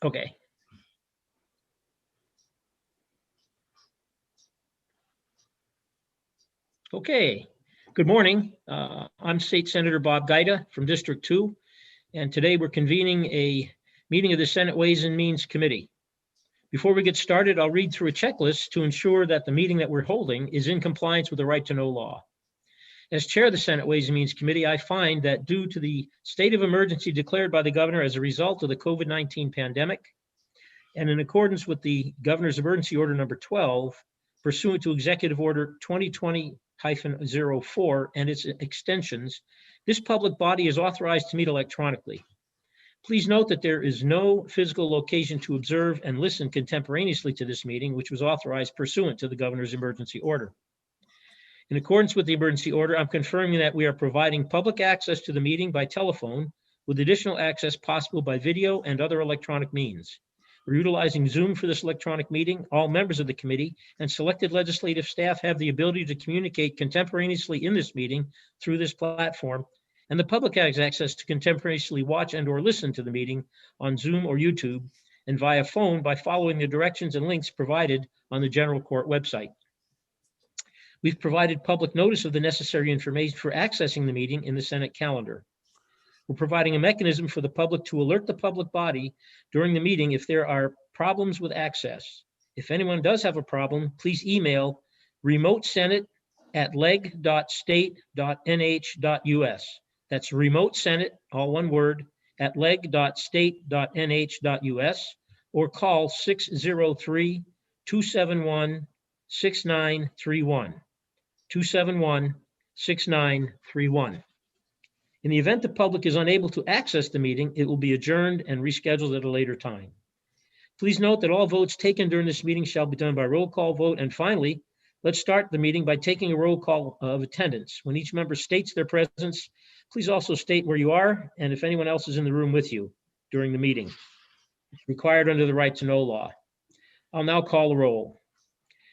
Okay. Okay. Good morning. I'm State Senator Bob Gaida from District 2, and today we're convening a meeting of the Senate Ways and Means Committee. Before we get started, I'll read through a checklist to ensure that the meeting that we're holding is in compliance with the right to know law. As chair of the Senate Ways and Means Committee, I find that due to the state of emergency declared by the governor as a result of the COVID-19 pandemic, and in accordance with the governor's emergency order number 12, pursuant to Executive Order 2020-04 and its extensions, this public body is authorized to meet electronically. Please note that there is no physical location to observe and listen contemporaneously to this meeting, which was authorized pursuant to the governor's emergency order. In accordance with the emergency order, I'm confirming that we are providing public access to the meeting by telephone, with additional access possible by video and other electronic means. We're utilizing Zoom for this electronic meeting. All members of the committee and selected legislative staff have the ability to communicate contemporaneously in this meeting through this platform, and the public has access to contemporaneously watch and or listen to the meeting on Zoom or YouTube and via phone by following the directions and links provided on the General Court website. We've provided public notice of the necessary information for accessing the meeting in the Senate calendar. We're providing a mechanism for the public to alert the public body during the meeting if there are problems with access. If anyone does have a problem, please email remotesenate@leg.state.nh.us. That's remotesenate, all one word, @leg.state.nh.us, or call 603-271-6931, 271-6931. In the event the public is unable to access the meeting, it will be adjourned and rescheduled at a later time. Please note that all votes taken during this meeting shall be done by roll call vote. And finally, let's start the meeting by taking a roll call of attendance. When each member states their presence, please also state where you are and if anyone else is in the room with you during the meeting. It's required under the right to know law. I'll now call the roll.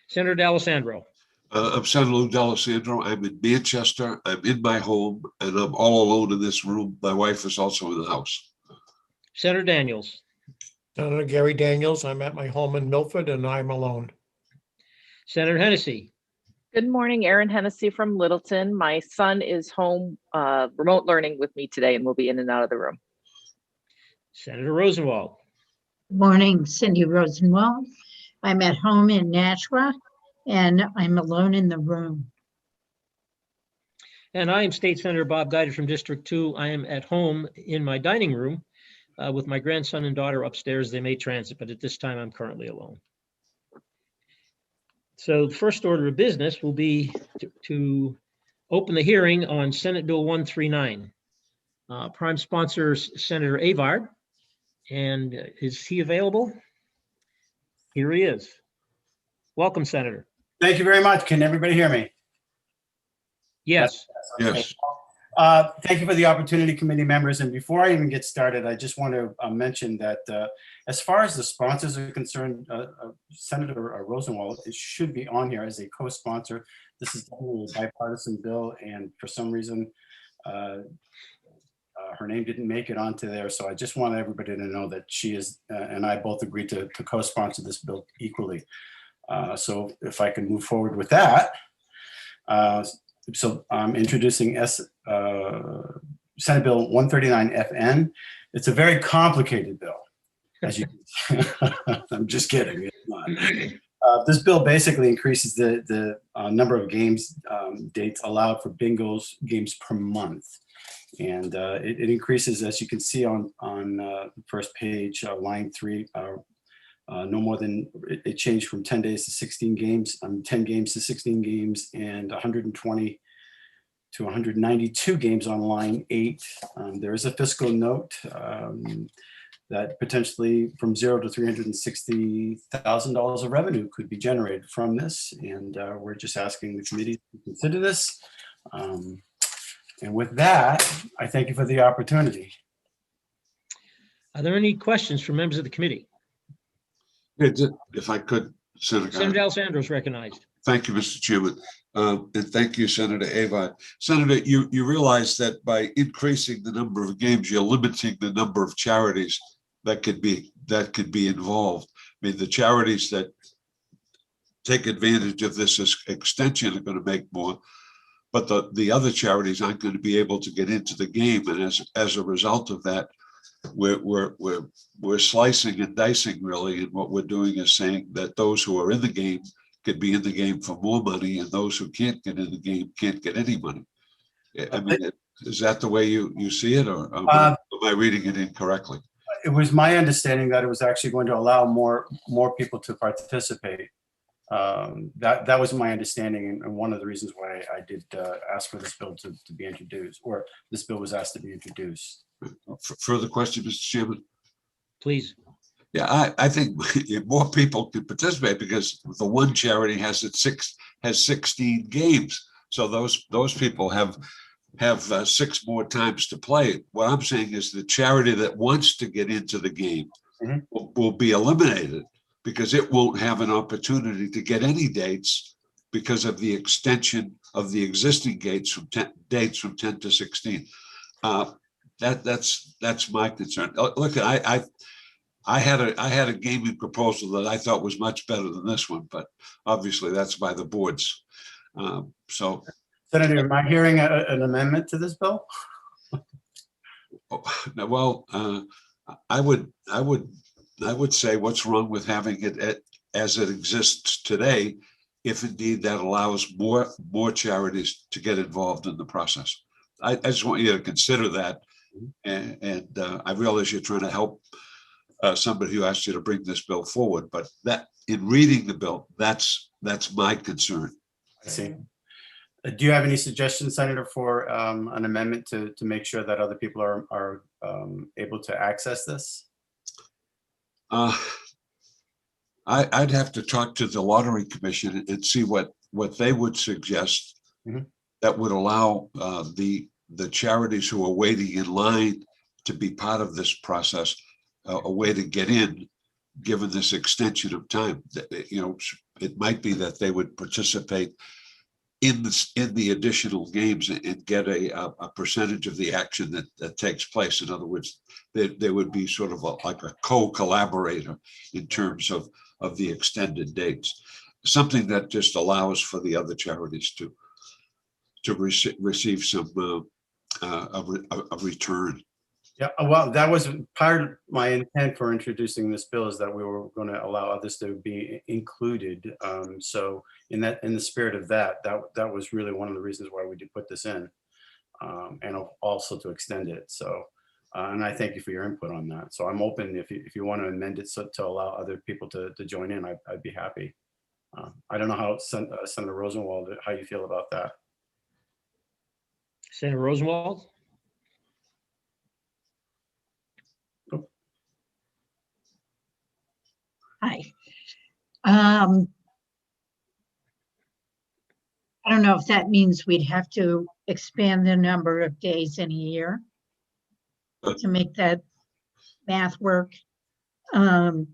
Senator D'Alessandro. I'm Senator Lou D'Alessandro. I'm in Manchester. I'm in my home, and I'm all alone in this room. My wife is also in the house. Senator Daniels. Senator Gary Daniels. I'm at my home in Milford, and I'm alone. Senator Hennessy. Good morning, Erin Hennessy from Littleton. My son is home remote learning with me today and will be in and out of the room. Senator Rosenwald. Good morning, Cindy Rosenwald. I'm at home in Nashua, and I'm alone in the room. And I am State Senator Bob Gaida from District 2. I am at home in my dining room with my grandson and daughter upstairs. They may transit, but at this time I'm currently alone. So the first order of business will be to open the hearing on Senate Bill 139. Prime sponsor is Senator Avard. And is he available? Here he is. Welcome, Senator. Thank you very much. Can everybody hear me? Yes. Yes. Thank you for the opportunity, committee members. And before I even get started, I just want to mention that as far as the sponsors are concerned, Senator Rosenwald, it should be on here as a co-sponsor. This is definitely a bipartisan bill, and for some reason, her name didn't make it onto there. So I just want everybody to know that she is and I both agreed to co-sponsor this bill equally. So if I can move forward with that. So I'm introducing Senate Bill 139 FN. It's a very complicated bill, as you can I'm just kidding. It's not. This bill basically increases the number of games dates allowed for bingos games per month. And it increases, as you can see on the first page, line 3, no more than, it changed from 10 days to 16 games, 10 games to 16 games, and 120 to 192 games on line 8. There is a fiscal note that potentially from $0 to $360,000 of revenue could be generated from this. And we're just asking the committee to consider this. And with that, I thank you for the opportunity. Are there any questions from members of the committee? If I could, Senator D'Alessandro is recognized. Thank you, Mr. Chairman. And thank you, Senator Avard. Senator, you realize that by increasing the number of games, you're limiting the number of charities that could be involved. I mean, the charities that take advantage of this extension are going to make more, but the other charities aren't going to be able to get into the game. And as a result of that, we're slicing and dicing really, and what we're doing is saying that those who are in the game could be in the game for more money, and those who can't get in the game can't get any money. I mean, is that the way you see it, or am I reading it incorrectly? It was my understanding that it was actually going to allow more people to participate. That was my understanding, and one of the reasons why I did ask for this bill to be introduced, or this bill was asked to be introduced. Further question, Mr. Chairman? Please. Yeah, I think more people could participate because the one charity has 16 games. So those people have 6 more times to play. What I'm saying is the charity that wants to get into the game will be eliminated because it won't have an opportunity to get any dates because of the extension of the existing dates from 10 to 16. That's my concern. Look, I had a gaming proposal that I thought was much better than this one, but obviously that's by the boards. So, Senator, am I hearing an amendment to this bill? well, I would say what's wrong with having it as it exists today, if indeed that allows more charities to get involved in the process. I just want you to consider that, and I realize you're trying to help somebody who asked you to bring this bill forward, but that in reading the bill, that's my concern. I see. Do you have any suggestions, Senator, for an amendment to make sure that other people are able to access this? I'd have to talk to the Lottery Commission and see what they would suggest that would allow the charities who are waiting in line to be part of this process a way to get in, given this extension of time. You know, it might be that they would participate in the additional games and get a percentage of the action that takes place. In other words, they would be sort of like a co-collaborator in terms of the extended dates, something that just allows for the other charities to receive some a return. Yeah, well, that was part of my intent for introducing this bill, is that we were going to allow others to be included. So in the spirit of that was really one of the reasons why we did put this in, and also to extend it. So, and I thank you for your input on that. So I'm open if you want to amend it to allow other people to join in. I'd be happy. I don't know how Senator Rosenwald, how you feel about that. Senator Rosenwald? Hi. I don't know if that means we'd have to expand the number of days in a year to make that math work. I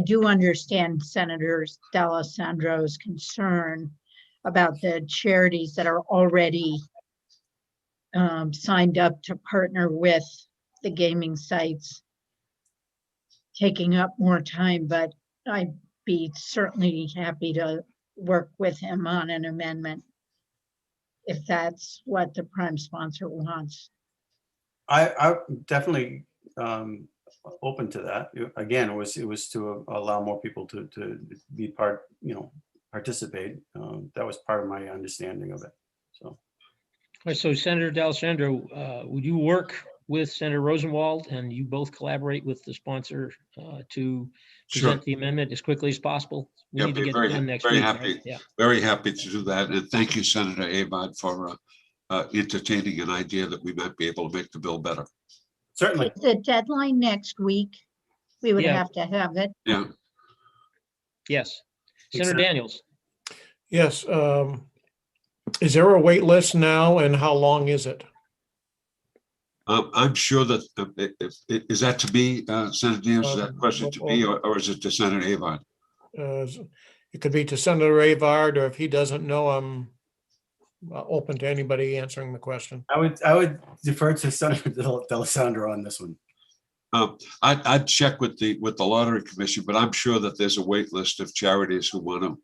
do understand Senator D'Alessandro's concern about the charities that are already signed up to partner with the gaming sites taking up more time, but I'd be certainly happy to work with him on an amendment if that's what the prime sponsor wants. I'm definitely open to that. Again, it was to allow more people to be participate. That was part of my understanding of it. So, All right, so Senator D'Alessandro, would you work with Senator Rosenwald and you both collaborate with the sponsor to present the amendment as quickly as possible? We need to get it done next week. Right? Yeah. Very happy to do that. And thank you, Senator Abad, for entertaining an idea that we might be able to make the bill better. certainly. The deadline next week, we would have to have it. Yeah. Yes. Senator Daniels. Yes. Is there a wait list now, and how long is it? I'm sure that, is that to me, Senator Daniels, is that a question to me, or is it to Senator Avard? It could be to Senator Avard, or if he doesn't know, I'm open to anybody answering the question. I would defer to Senator D'Alessandro on this one. I'd check with the lottery commission, but I'm sure that there's a wait list of charities who want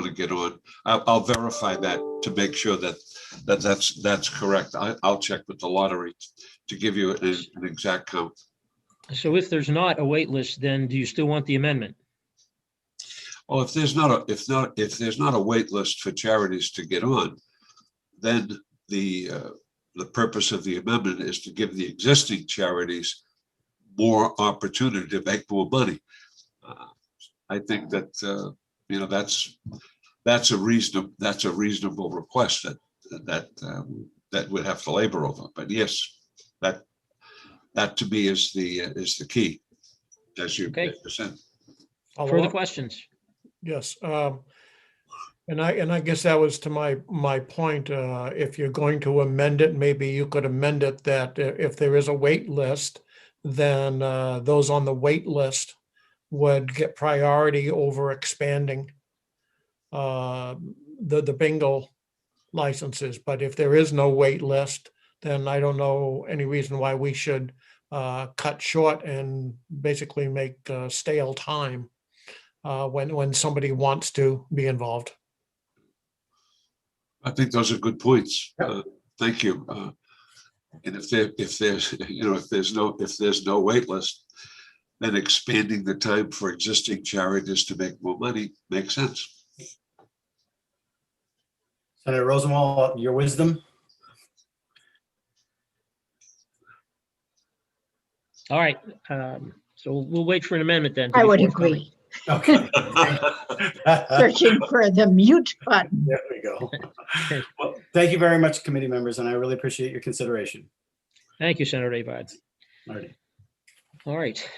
to get on. I'll verify that to make sure that's correct. I'll check with the lottery to give you an exact count. So if there's not a wait list, then do you still want the amendment? Well, if there's not a wait list for charities to get on, then the purpose of the amendment is to give the existing charities more opportunity to make more money. I think that that's a reasonable request that would have to labor over. But yes, that to me is the key, as you said. Further questions? Yes. And I guess that was to my point. If you're going to amend it, maybe you could amend it that if there is a wait list, then those on the wait list would get priority over expanding the bingo licenses. But if there is no wait list, then I don't know any reason why we should cut short and basically make stale time when somebody wants to be involved. I think those are good points. Thank you. And if there's no wait list, then expanding the time for existing charities to make more money makes sense. Senator Rosenwald, your wisdom? All right. So we'll wait for an amendment then. I would agree. Okay. Searching for the mute button. There we go. Well, thank you very much, committee members, and I really appreciate your consideration. Thank you, Senator Avard. Alrighty. All right.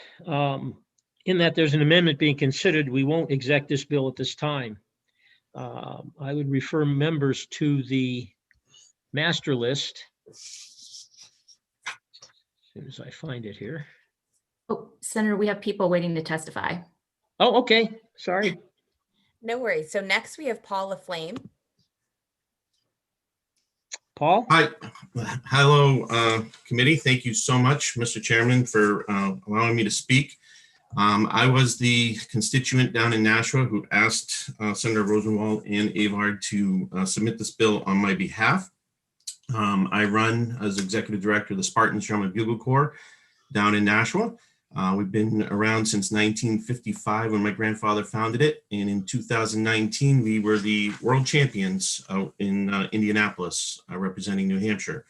In that there's an amendment being considered, we won't exec this bill at this time. I would refer members to the master list. As soon as I find it here. Oh, Senator, we have people waiting to testify. Oh, okay. Sorry. No worries. So next we have Paul LaFlame. Paul? Hi, hello, committee. Thank you so much, Mr. Chairman, for allowing me to speak. I was the constituent down in Nashua who asked Senator Rosenwald and Avard to submit this bill on my behalf. I run as executive director of the Spartans Drum and Bugle Corps down in Nashua. We've been around since 1955 when my grandfather founded it. And in 2019, we were the world champions out in Indianapolis, representing New Hampshire.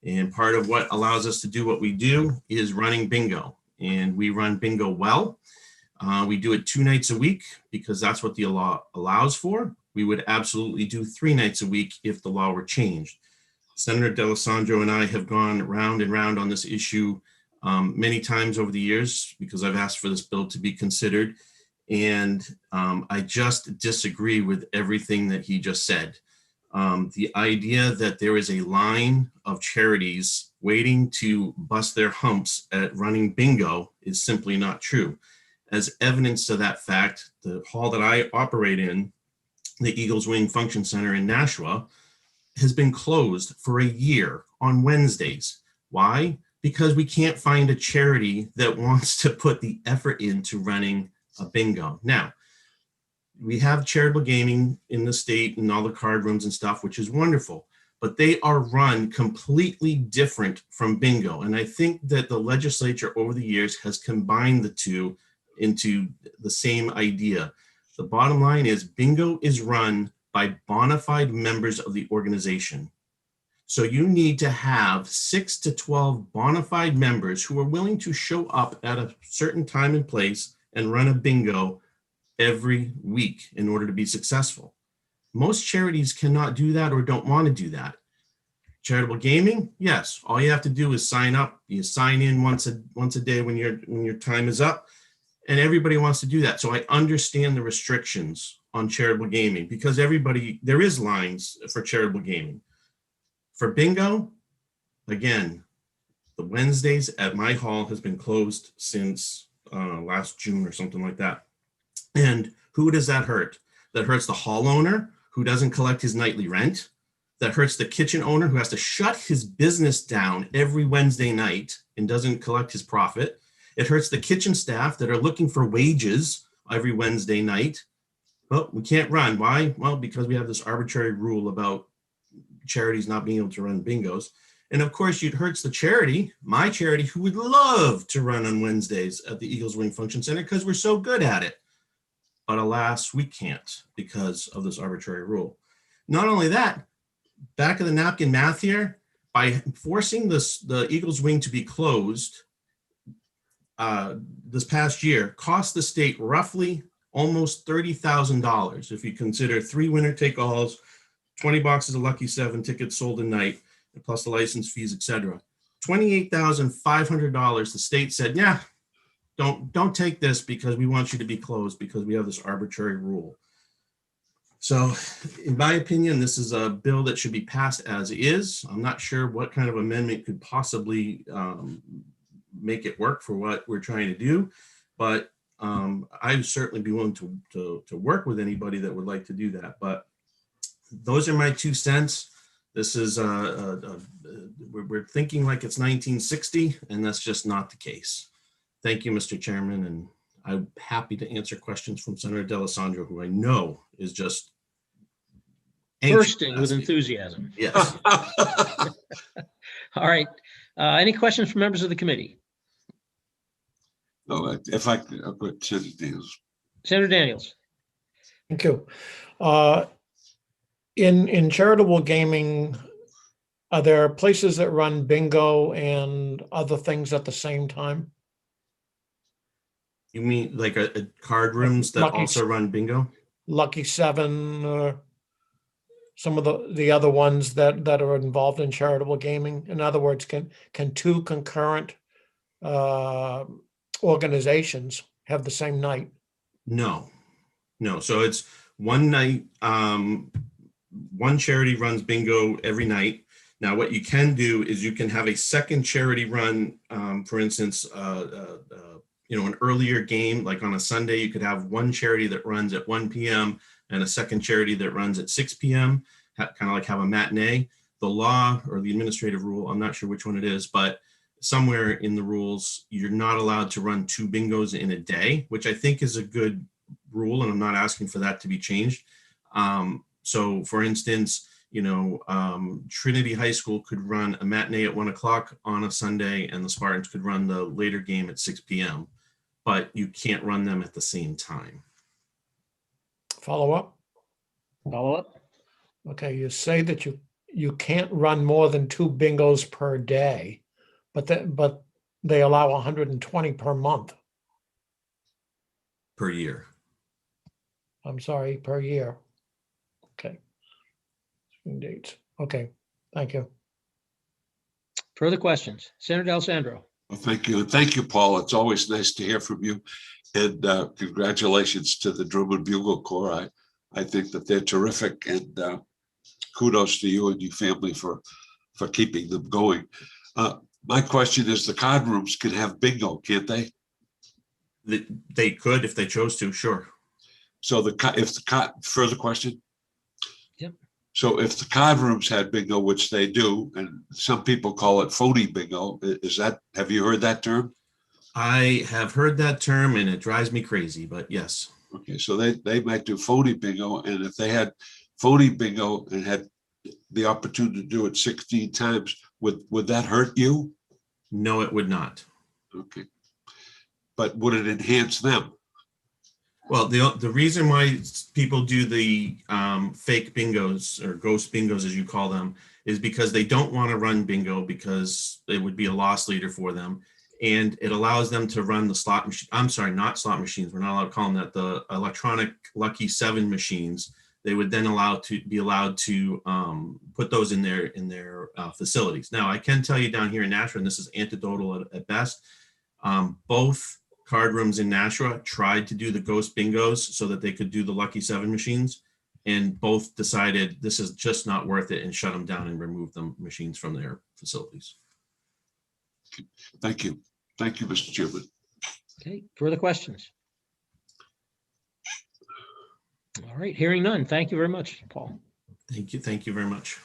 And part of what allows us to do what we do is running bingo. And we run bingo well. We do it 2 nights a week because that's what the law allows for. We would absolutely do 3 nights a week if the law were changed. Senator D'Alessandro and I have gone round and round on this issue many times over the years because I've asked for this bill to be considered. And I just disagree with everything that he just said. The idea that there is a line of charities waiting to bust their humps at running bingo is simply not true. As evidence to that fact, the hall that I operate in, the Eagles Wing Function Center in Nashua, has been closed for a year on Wednesdays. Why? Because we can't find a charity that wants to put the effort into running a bingo. Now, we have charitable gaming in the state and all the card rooms and stuff, which is wonderful, but they are run completely different from bingo. And I think that the legislature over the years has combined the two into the same idea. The bottom line is bingo is run by bona fide members of the organization. So you need to have 6 to 12 bona fide members who are willing to show up at a certain time and place and run a bingo every week in order to be successful. Most charities cannot do that or don't want to do that. Charitable gaming, yes, all you have to do is sign up. You sign in once a day when your time is up, and everybody wants to do that. So I understand the restrictions on charitable gaming because there is lines for charitable gaming. For bingo, again, the Wednesdays at my hall has been closed since last June or something like that. And who does that hurt? That hurts the hall owner who doesn't collect his nightly rent. That hurts the kitchen owner who has to shut his business down every Wednesday night and doesn't collect his profit. It hurts the kitchen staff that are looking for wages every Wednesday night. Well, we can't run. Why? Well, because we have this arbitrary rule about charities not being able to run bingos. And of course, it hurts the charity, my charity, who would love to run on Wednesdays at the Eagles Wing Function Center because we're so good at it. But alas, we can't because of this arbitrary rule. Not only that, back of the napkin math here, by forcing the Eagles Wing to be closed this past year, cost the state roughly almost $30,000 if you consider 3 winner-take-alls, 20 boxes of Lucky 7 tickets sold a night, plus the license fees, etc. $28,500. The state said, yeah, don't take this because we want you to be closed because we have this arbitrary rule. So in my opinion, this is a bill that should be passed as is. I'm not sure what kind of amendment could possibly make it work for what we're trying to do, but I would certainly be willing to work with anybody that would like to do that. But those are my 2 cents. This is we're thinking like it's 1960, and that's just not the case. Thank you, Mr. Chairman, and I'm happy to answer questions from Senator D'Alessandro, who I know is just bursting with enthusiasm. Yes. All right. Any questions from members of the committee? No, if I could, I'll put Senator Daniels. Senator Daniels. Thank you. In charitable gaming, are there places that run bingo and other things at the same time? You mean like a card rooms that Lucky also run bingo? Lucky 7, some of the other ones that are involved in charitable gaming? In other words, can 2 concurrent organizations have the same night? No. So it's one night. One charity runs bingo every night. Now, what you can do is you can have a second charity run. For instance, an earlier game, like on a Sunday, you could have one charity that runs at 1 p.m. and a second charity that runs at 6 p.m. Kind of like have a matinee. The law or the administrative rule, I'm not sure which one it is, but somewhere in the rules, you're not allowed to run 2 bingos in a day, which I think is a good rule, and I'm not asking for that to be changed. So for instance, Trinity High School could run a matinee at 1 o'clock on a Sunday, and the Spartans could run the later game at 6 p.m., but you can't run them at the same time. Follow up? Okay, you say that you can't run more than 2 bingos per day, but they allow 120 per month. Per year. I'm sorry, per year. Okay. Dates. Okay, thank you. Further questions? Senator D'Alessandro. Well, thank you. And thank you, Paul. It's always nice to hear from you. And congratulations to the Drum and Bugle Corps. I think that they're terrific, and kudos to you and your family for keeping them going. My question is, the card rooms can have bingo, can't they? They could if they chose to, sure. So further question? Yep. So if the card rooms had bingo, which they do, and some people call it phony bingo, have you heard that term? I have heard that term, and it drives me crazy, but yes. Okay, so they might do phony bingo, and if they had phony bingo and had the opportunity to do it 16 times, would that hurt you? No, it would not. Okay. But would it enhance them? Well, the reason why people do the fake bingos or ghost bingos, as you call them, is because they don't want to run bingo because it would be a loss leader for them. And it allows them to run the slot machine. I'm sorry, not slot machines. We're not allowed to call them that. The electronic Lucky 7 machines. They would then be allowed to put those in their facilities. Now, I can tell you down here in Nashua, and this is anecdotal at best, both card rooms in Nashua tried to do the ghost bingos so that they could do the Lucky 7 machines, and both decided this is just not worth it and shut them down and remove the machines from their facilities. Thank you. Thank you, Mr. Chairman. Okay, further questions? All right, hearing none. Thank you very much, Paul. Thank you. Thank you very much.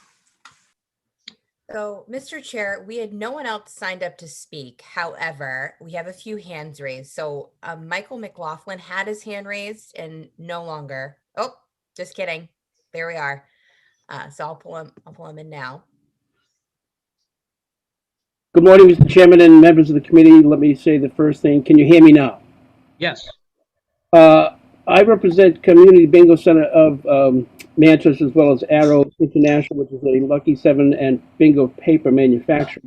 So, Mr. Chair, we had no one else signed up to speak. However, we have a few hands raised. So Michael McLaughlin had his hand raised and no longer. Oh, just kidding. There we are. So I'll pull him in now. Good morning, Mr. Chairman and members of the committee. Let me say the first thing. Can you hear me now? Yes. I represent Community Bingo Center of Manchester, as well as Arrow International, which is a Lucky 7 and bingo paper manufacturer.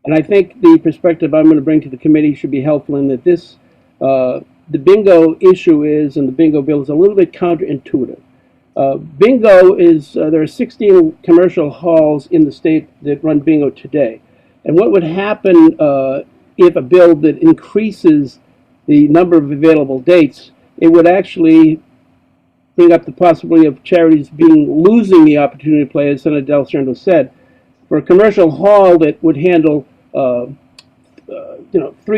And I think the perspective I'm going to bring to the committee should be helpful in that this, the bingo issue is, and the bingo bill is a little bit counterintuitive. Bingo is, there are 16 commercial halls in the state that run bingo today. And what would happen if a bill that increases the number of available dates, it would actually bring up the possibility of charities losing the opportunity to play, as Senator Del Cerno said. For a commercial hall that would handle 3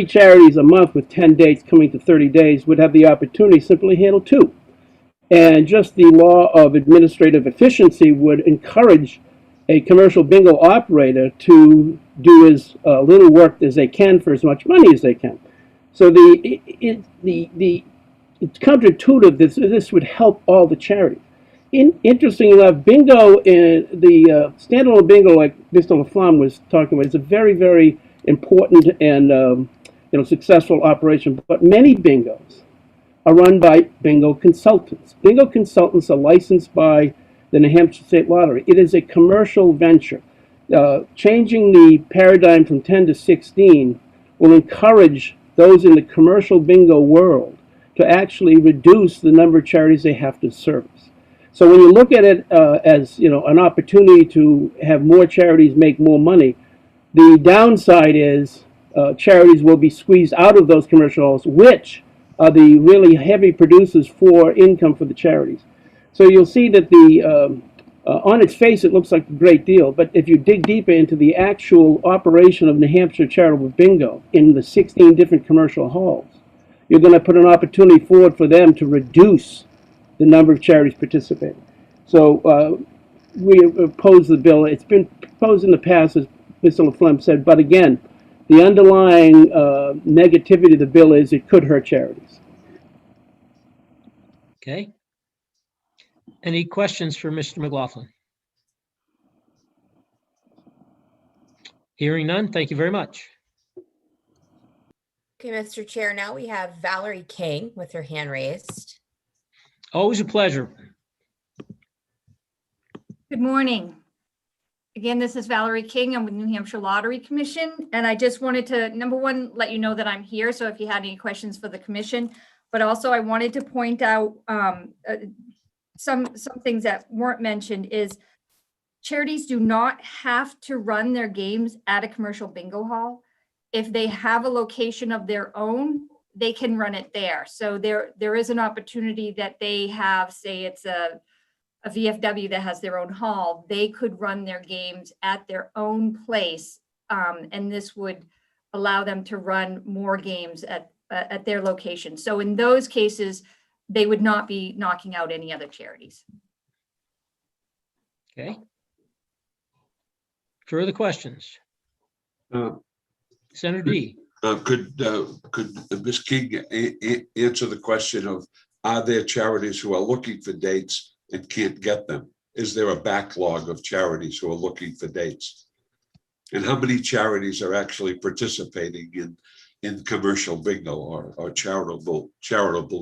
charities a month with 10 dates coming to 30 days would have the opportunity to simply handle 2. And just the law of administrative efficiency would encourage a commercial bingo operator to do as little work as they can for as much money as they can. So it's counterintuitive that this would help all the charities. Interestingly enough, bingo, the standalone bingo, like Mr. Laflamme was talking about, is a very, very important and successful operation. But many bingos are run by bingo consultants. Bingo consultants are licensed by the New Hampshire State Lottery. It is a commercial venture. Changing the paradigm from 10 to 16 will encourage those in the commercial bingo world to actually reduce the number of charities they have to service. So when you look at it as an opportunity to have more charities make more money, the downside is charities will be squeezed out of those commercial halls, which are the really heavy producers for income for the charities. So you'll see that on its face it looks like a great deal, but if you dig deeper into the actual operation of New Hampshire Charitable Bingo in the 16 different commercial halls, you're going to put an opportunity forward for them to reduce the number of charities participating. So we oppose the bill. It's been proposed in the past, as Mr. Laflamme said, but again, the underlying negativity of the bill is it could hurt charities. Okay. Any questions for Mr. McLaughlin? Hearing none, thank you very much. Okay, Mr. Chair, now we have Valerie King with her hand raised. Always a pleasure. Good morning. Again, this is Valerie King. I'm with New Hampshire Lottery Commission, and I just wanted to, number one, let you know that I'm here. So if you had any questions for the commission, but also I wanted to point out some things that weren't mentioned is charities do not have to run their games at a commercial bingo hall. If they have a location of their own, they can run it there. So there is an opportunity that they have, say it's a VFW that has their own hall, they could run their games at their own place. And this would allow them to run more games at their location. So in those cases, they would not be knocking out any other charities. Okay. Further questions? Senator D. Could Ms. King answer the question of, are there charities who are looking for dates and can't get them? Is there a backlog of charities who are looking for dates? And how many charities are actually participating in commercial bingo or charitable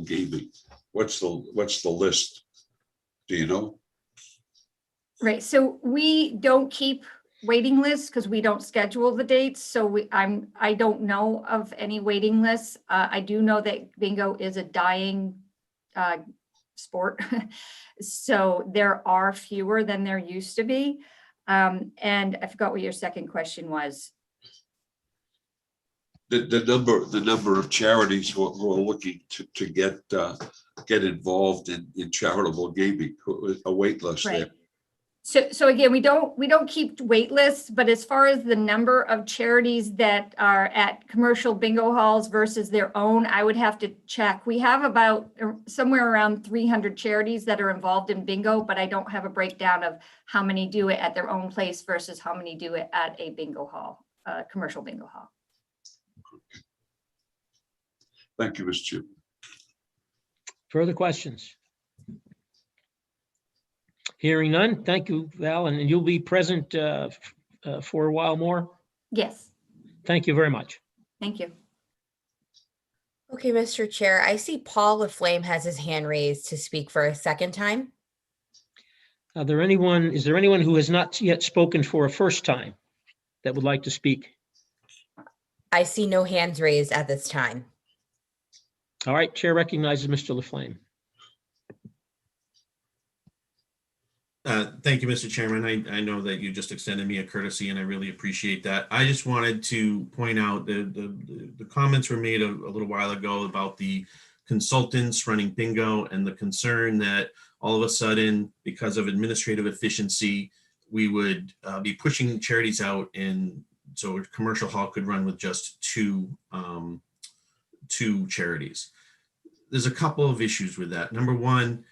gaming? What's the list? Do you know? Right. So we don't keep waiting lists because we don't schedule the dates. So I don't know of any waiting lists. I do know that bingo is a dying sport. So there are fewer than there used to be. And I forgot what your second question was. The number of charities who are looking to get involved in charitable gaming, a wait list Right. there. So again, we don't keep wait lists, but as far as the number of charities that are at commercial bingo halls versus their own, I would have to check. We have about somewhere around 300 charities that are involved in bingo, but I don't have a breakdown of how many do it at their own place versus how many do it at a bingo hall, commercial bingo hall. Thank you, Mr. Chair. Further questions? Hearing none. Thank you, Val, and you'll be present for a while more. Yes, Thank you very much. thank you. Okay, Mr. Chair, I see Paul LaFlame has his hand raised to speak for a second time. Is there anyone who has not yet spoken for a first time that would like to speak? I see no hands raised at this time. All right, Chair recognizes Mr. LaFlame. Thank you, Mr. Chairman. I know that you just extended me a courtesy and I really appreciate that. I just wanted to point out the comments were made a little while ago about the consultants running bingo and the concern that all of a sudden, because of administrative efficiency, we would be pushing charities out, and so a commercial hall could run with just two charities. There's a couple of issues with that. Number one,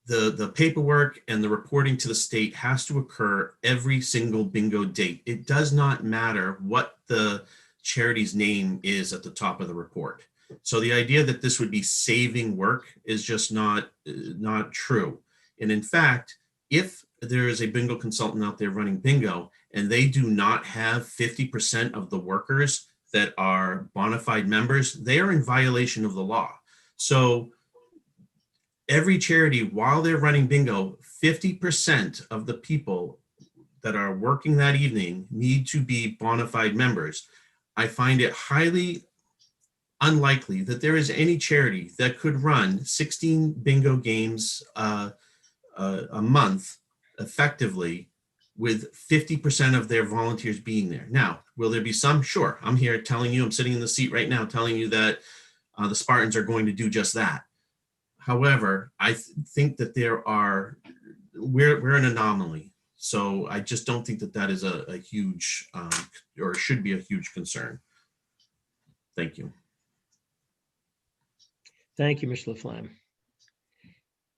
the paperwork and the reporting to the state has to occur every single bingo date. It does not matter what the charity's name is at the top of the report. So the idea that this would be saving work is just not true. And in fact, if there is a bingo consultant out there running bingo and they do not have 50% of the workers that are bona fide members, they are in violation of the law. So every charity, while they're running bingo, 50% of the people that are working that evening need to be bona fide members. I find it highly unlikely that there is any charity that could run 16 bingo games a month effectively with 50% of their volunteers being there. Now, will there be some? Sure. I'm here telling you, I'm sitting in the seat right now telling you that the Spartans are going to do just that. However, I think that we're an anomaly. So I just don't think that is a huge or should be a huge concern. Thank you. Thank you, Mr. LaFlame.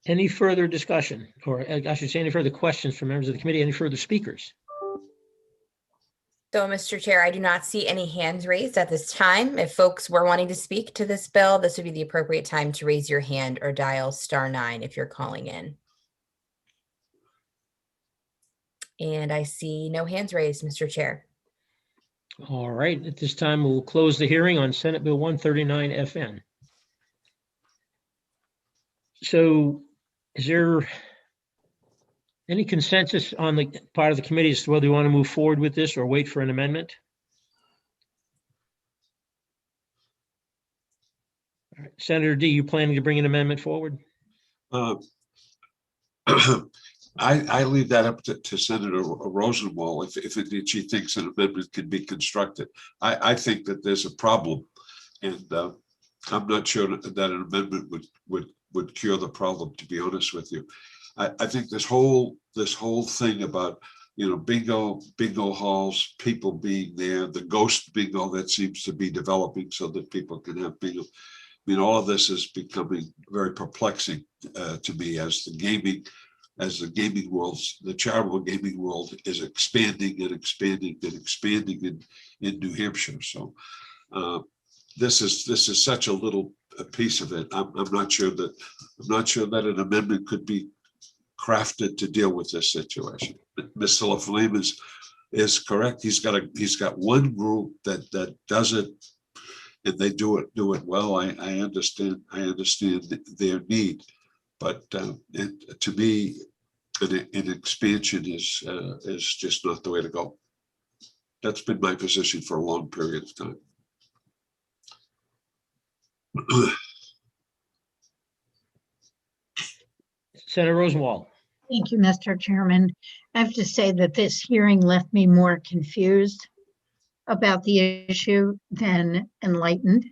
Any further discussion, or I should say any further questions from members of the committee? Any further speakers? So, Mr. Chair, I do not see any hands raised at this time. If folks were wanting to speak to this bill, this would be the appropriate time to raise your hand or dial *9 if you're calling in. And I see no hands raised, Mr. Chair. All right, at this time, we'll close the hearing on Senate Bill 139 FN. So is there any consensus on the part of the committee as to whether we want to move forward with this or wait for an amendment? All right. Senator D, you planning to bring an amendment forward? I leave that up to Senator Rosenwald if indeed she thinks an amendment can be constructed. I think that there's a problem, and I'm not sure that an amendment would cure the problem, to be honest with you. I think this whole thing about, bingo halls, people being there, the ghost bingo that seems to be developing so that people can have bingo. All of this is becoming very perplexing to me as the gaming world, the charitable gaming world is expanding and expanding and expanding in New Hampshire. So this is such a little piece of it. I'm not sure that an amendment could be crafted to deal with this situation. But Mr. LaFlame is correct. He's got one group that does it, and they do it well. I understand their need, but to me, an expansion is just not the way to go. That's been my position for a long period of time. Senator Rosenwald. Thank you, Mr. Chairman. I have to say that this hearing left me more confused about the issue than enlightened.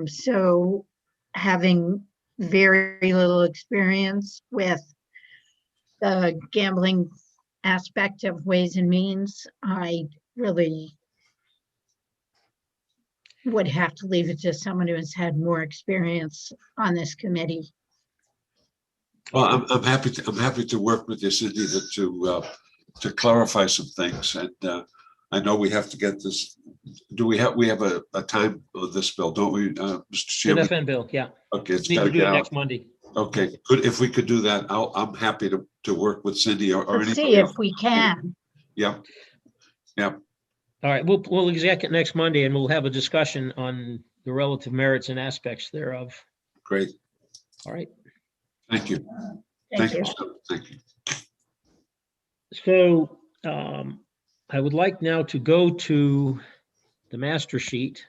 So having very little experience with the gambling aspect of Ways and Means, I really would have to leave it to someone who has had more experience on this committee. Well, I'm happy to work with you, Cindy, to clarify some things. And I know we have to get this. We have a time on this bill, don't we, Mr. Chairman? FN bill, yeah. Okay, it's Need got to to do get it out. next Monday. Okay, good. If we could do that, I'm happy to work with Cindy or Let's anybody see if else. we can. Yep. Yep. All right, we'll exec it next Monday and we'll have a discussion on the relative merits and aspects thereof. Great. All right. Thank you. Thank you. Sir. Thank you. So I would like now to go to the master sheet.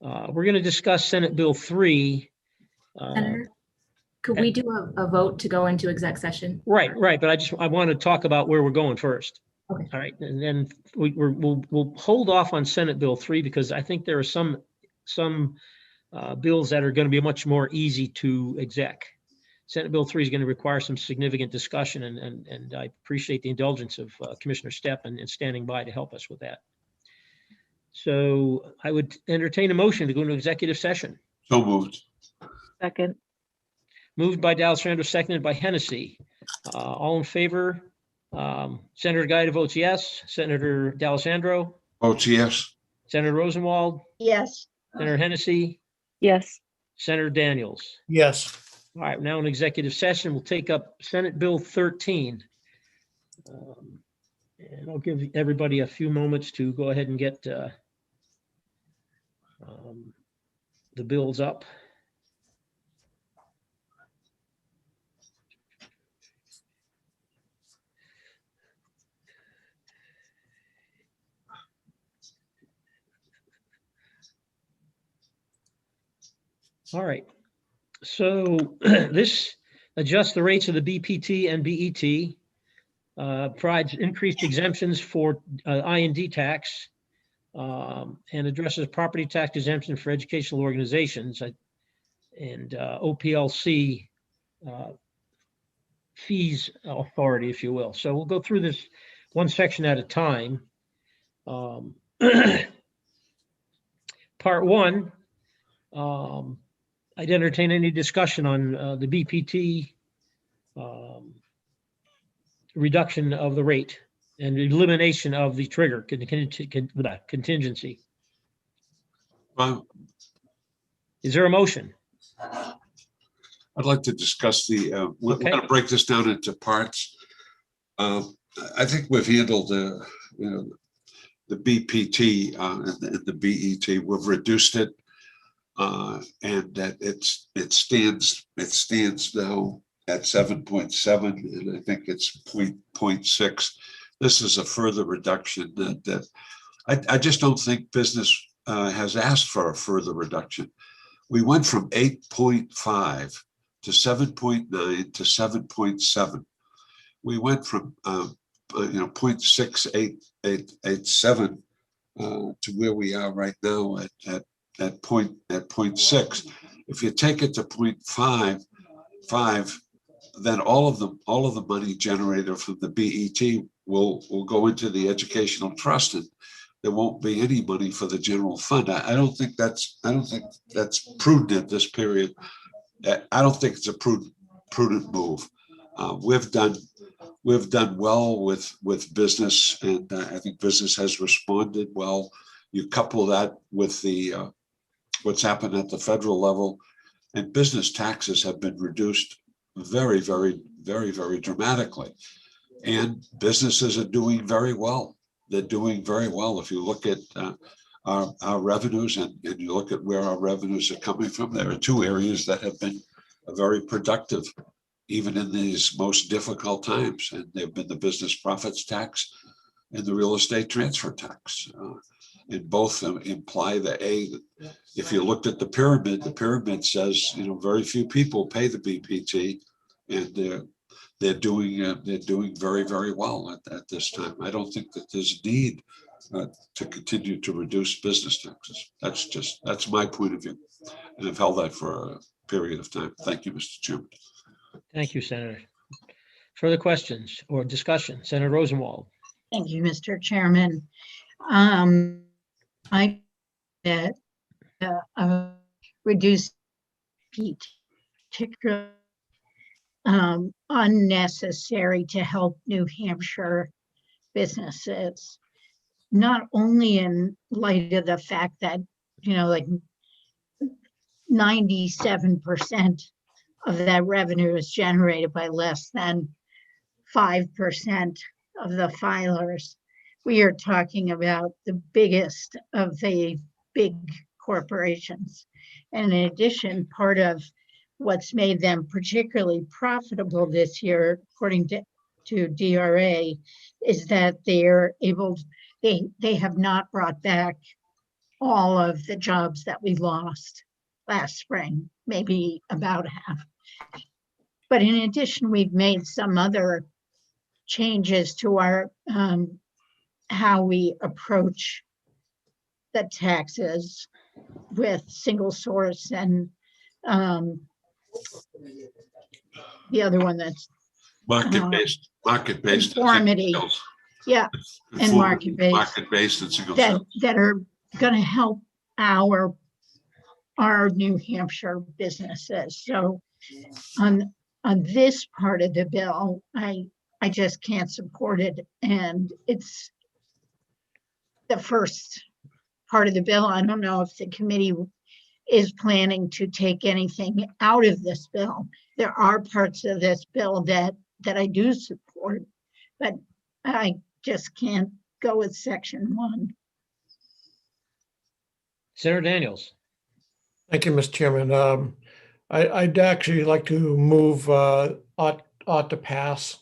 We're going to discuss Senate Bill 3. Senator, could we do a vote to go into exec session? Right. But I want to talk about where we're going first. Okay. All right, and then we'll hold off on Senate Bill 3 because I think there are some bills that are going to be much more easy to exec. Senate Bill 3 is going to require some significant discussion, and I appreciate the indulgence of Commissioner Stepp and standing by to help us with that. So I would entertain a motion to go into executive session. So moved. Second. Moved by D'Alessandro, seconded by Hennessy. All in favor? Senator Gaeta votes yes. Senator D'Alessandro, Votes yes. Senator Rosenwald, Yes. Senator Hennessy, Yes. Senator Daniels. Yes. All right, now in executive session, we'll take up Senate Bill 13. And I'll give everybody a few moments to go ahead and get the bills up. All right, so this adjusts the rates of the BPT and BET, provides increased exemptions for I&D tax, and addresses property tax exemption for educational organizations and OPLC fees authority, if you will. So we'll go through this one section at a time. Part 1. I'd entertain any discussion on the BPT reduction of the rate and elimination of the trigger contingency. Well, Is there a motion? I'd like to discuss the, we're Okay. going to break this down into parts. I think we've handled the BPT and the BET. We've reduced it, and that it stands now at 7.7, and I think it's 0.6. This is a further reduction that I just don't think business has asked for a further reduction. We went from 8.5 to 7.9 to 7.7. We went from 0.6887 to where we are right now at 0.6. If you take it to 0.5, then all of the money generated from the BET will go into the educational trust, and there won't be any money for the general fund. I don't think that's prudent at this period. I don't think it's a prudent move. We've done well with business, and I think business has responded well. You couple that with the what's happened at the federal level, and business taxes have been reduced very, very, very, very dramatically, and businesses are doing very well. They're doing very well. If you look at our revenues and you look at where our revenues are coming from, there are two areas that have been very productive, even in these most difficult times, and they've been the business profits tax and the real estate transfer tax. And both imply that if you looked at the pyramid says, very few people pay the BPT, and they're doing very, very well at this time. I don't think that there's a need to continue to reduce business taxes. That's my point of view, and I've held that for a period of time. Thank you, Mr. Chairman. Thank you, Senator. Further questions or discussion? Senator Rosenwald. Thank you, Mr. Chairman. I that reduce particularly unnecessary to help New Hampshire businesses, not only in light of the fact that, like 97% of that revenue is generated by less than 5% of the filers. We are talking about the biggest of the big corporations. And in addition, part of what's made them particularly profitable this year, according to DRA, is that they're able, they have not brought back all of the jobs that we lost last spring, maybe about half. But in addition, we've made some other changes to our how we approach the taxes with single source and the other one that's Market-based. conformity. Yeah, and market-based. Market-based and single that, sales. that are going to help our New Hampshire businesses. So on this part of the bill, I just can't support it. And it's the first part of the bill. I don't know if the committee is planning to take anything out of this bill. There are parts of this bill that I do support, but I just can't go with section 1. Senator Daniels. Thank you, Mr. Chairman. I'd actually like to move ought to pass.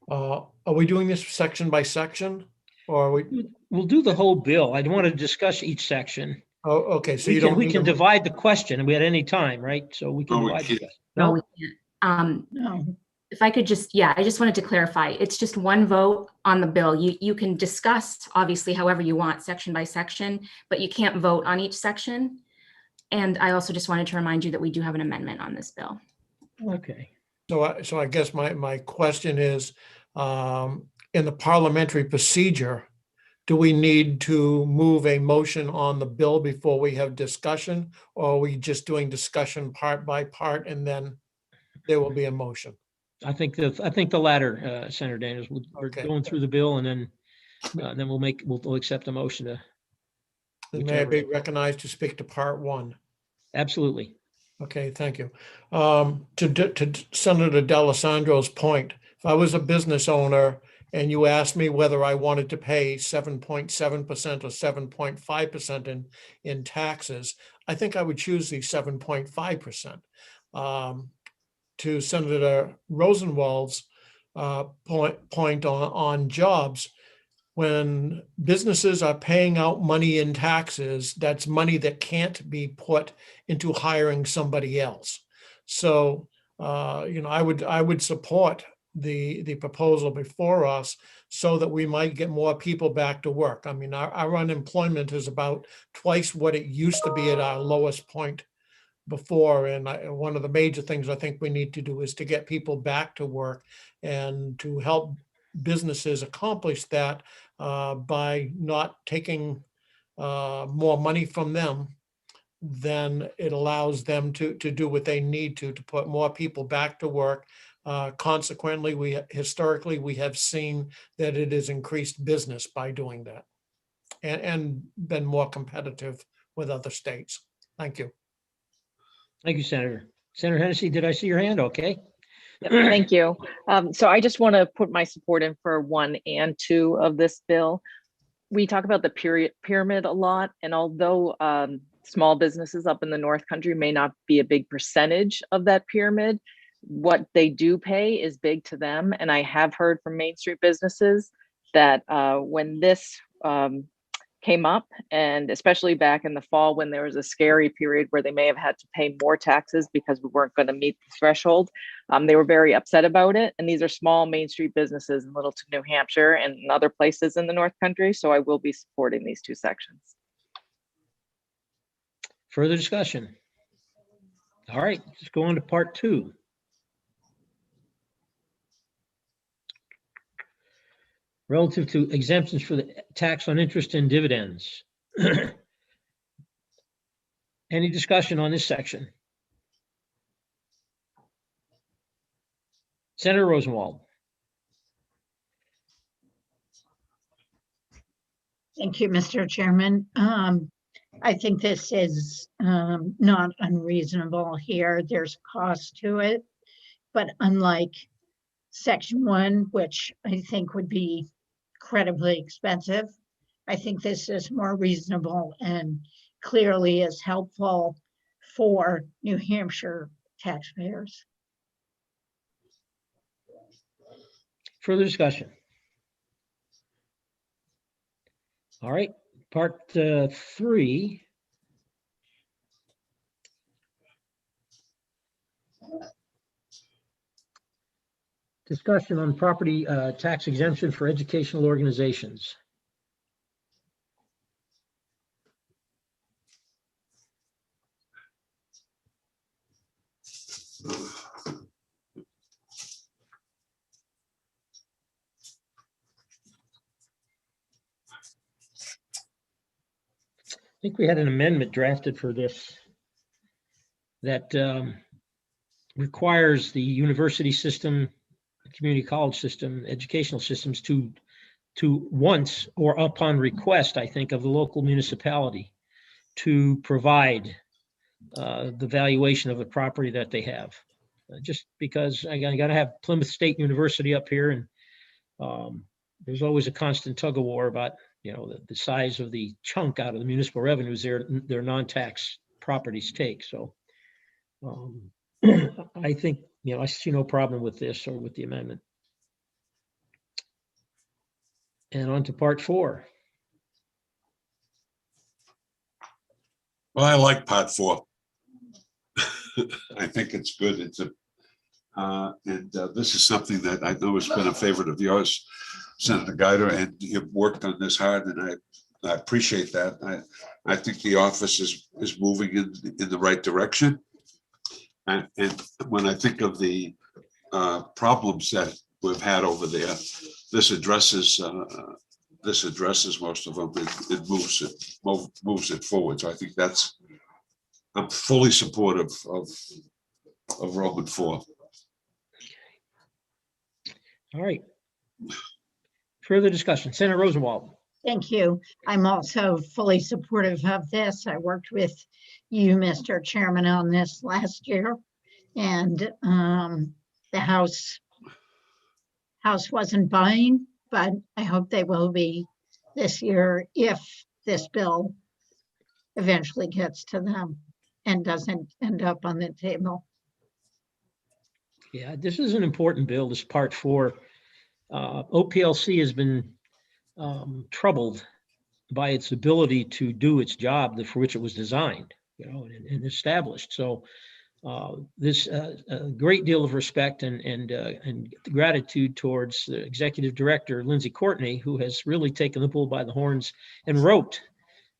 Are we doing this section by section, or are we? We'll do the whole bill. I'd want to discuss each section. Oh, okay. So we can divide the question at any time, right? So we can divide the question. No, we can't. No. If I could just, I just wanted to clarify, it's just one vote on the bill. You can discuss, obviously, however you want, section by section, but you can't vote on each section. And I also just wanted to remind you that we do have an amendment on this bill. Okay. So I guess my question is, in the parliamentary procedure, do we need to move a motion on the bill before we have discussion, or are we just doing discussion part by part and then there will be a motion? I think the latter, Senator Daniels. We're going through the bill and then we'll accept a motion to. May I be recognized to speak to part 1? Absolutely. Okay, thank you. To Senator D'Alessandro's point, if I was a business owner and you asked me whether I wanted to pay 7.7% or 7.5% in taxes, I think I would choose the 7.5%. To Senator Rosenwald's point on jobs, when businesses are paying out money in taxes, that's money that can't be put into hiring somebody else. So, I would support the proposal before us so that we might get more people back to work. I mean, our unemployment is about twice what it used to be at our lowest point before. And one of the major things I think we need to do is to get people back to work, and to help businesses accomplish that by not taking more money from them, then it allows them to do what they need to put more people back to work. Consequently, historically we have seen that it has increased business by doing that, and been more competitive with other states. Thank you. Thank you, Senator. Senator Hennessy, did I see your hand? Okay. Yep, thank you. So I just want to put my support in for 1 and 2 of this bill. We talk about the pyramid a lot, and although small businesses up in the North Country may not be a big percentage of that pyramid, what they do pay is big to them. And I have heard from Main Street businesses that when this came up, and especially back in the fall when there was a scary period where they may have had to pay more taxes because we weren't going to meet the threshold, they were very upset about it. And these are small Main Street businesses in Littleton, New Hampshire, and in other places in the North Country. So I will be supporting these 2 sections. Further discussion? All right, let's go on to part 2. relative to exemptions for the tax on interest and dividends. Any discussion on this section? Senator Rosenwald. Thank you, Mr. Chairman. I think this is not unreasonable here. There's cost to it, but unlike Section 1, which I think would be incredibly expensive, I think this is more reasonable and clearly is helpful for New Hampshire taxpayers. Further discussion? All right, part 3. Discussion on property tax exemption for educational organizations. I think we had an amendment drafted for this that requires the university system, community college system, educational systems to once or upon request, I think, of the local municipality to provide the valuation of the property that they have. Just because I got to have Plymouth State University up here, and there's always a constant tug of war about, you know, the size of the chunk out of the municipal revenues their non-tax properties take. So I think, you know, I see no problem with this or with the amendment. And on to part 4. Well, I like part 4. I think it's good. It's a, this is something that I know has been a favorite of yours, Senator Guider, and you've worked on this hard, and I appreciate that. I think the office is moving in the right direction. And when I think of the problems that we've had over there, this addresses most of them. It moves it forward. So I think I'm fully supportive of Roman 4. All right. Further discussion. Senator Rosenwald. Thank you. I'm also fully supportive of this. I worked with you, Mr. Chairman, on this last year, and the House wasn't buying, but I hope they will be this year if this bill eventually gets to them and doesn't end up on the table. Yeah, this is an important bill. This part 4. OPLC has been troubled by its ability to do its job for which it was designed, you know, and established. So this a great deal of respect and gratitude towards the executive director, Lindsay Courtney, who has really taken the bull by the horns and wrote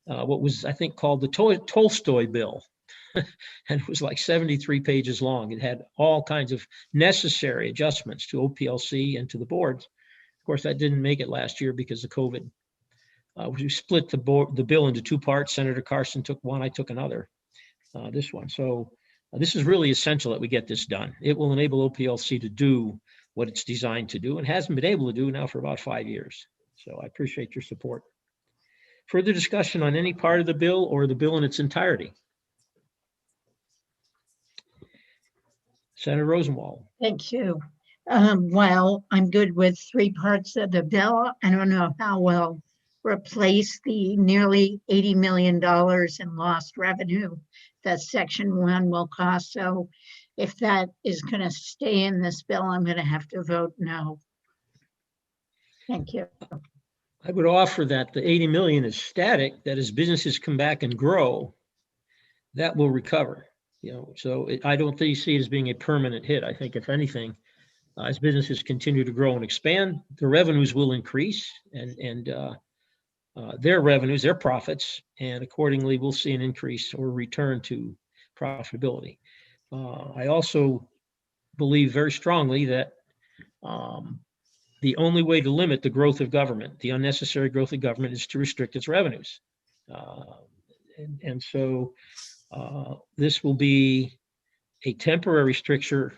what was, I think, called the Tolstoy bill. And it was like 73 pages long. It had all kinds of necessary adjustments to OPLC and to the boards. Of course, that didn't make it last year because of COVID. We split the bill into 2 parts. Senator Carson took one, I took another, this one. So this is really essential that we get this done. It will enable OPLC to do what it's designed to do and hasn't been able to do now for about 5 years. So I appreciate your support. Further discussion on any part of the bill or the bill in its entirety? Senator Rosenwald. Thank you. Well, I'm good with 3 parts of the bill. I don't know how we'll replace the nearly $80 million in lost revenue that Section 1 will cost. So if that is going to stay in this bill, I'm going to have to vote no. Thank you. I would offer that the 80 million is static, that as businesses come back and grow, that will recover. You know, so I don't see it as being a permanent hit. I think if anything, as businesses continue to grow and expand, the revenues will increase and their revenues, their profits, and accordingly we'll see an increase or return to profitability. I also believe very strongly that the the only way to limit the growth of government, the unnecessary growth of government, is to restrict its revenues. And so this will be a temporary stricture,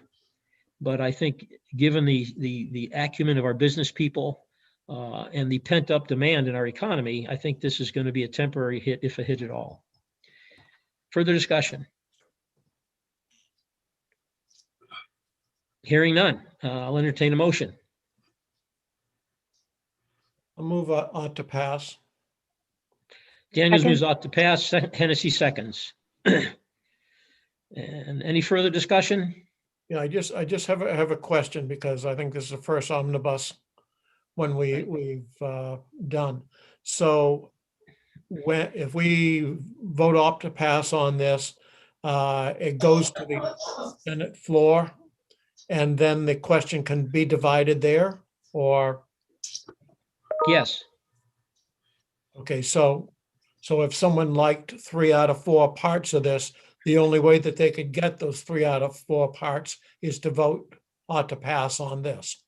but I think given the acumen of our business people and the pent up demand in our economy, I think this is going to be a temporary hit, if a hit at all. Further discussion? Hearing none, I'll entertain a motion. I'll move on to pass. Daniels Second. moves ought to pass, Hennessy seconds. And any further discussion? Yeah, I just have a question, because I think this is the first omnibus one we've done. So if we vote opt to pass on this, it goes to the Senate floor, and then the question can be divided there, or? Yes, Okay, so if someone liked 3 out of 4 parts of this, the only way that they could get those 3 out of 4 parts is to vote ought to pass on this.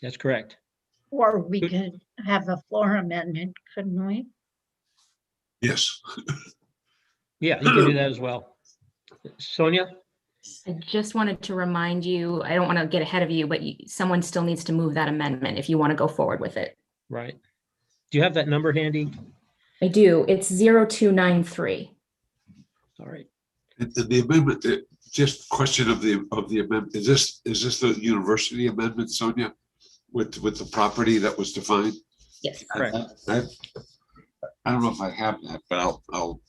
that's correct. Or we could have a floor amendment, couldn't we? Yes. Yeah, you can do that as well. Sonia? I just wanted to remind you, I don't want to get ahead of you, but someone still needs to move that amendment if you want to go forward with it. Right. Do you have that number handy? I do. It's 0293. All right. And the amendment, just question of the amendment, is this the university amendment, Sonia? With the property that was defined? Yes. Correct. I don't know if I have that, but I'll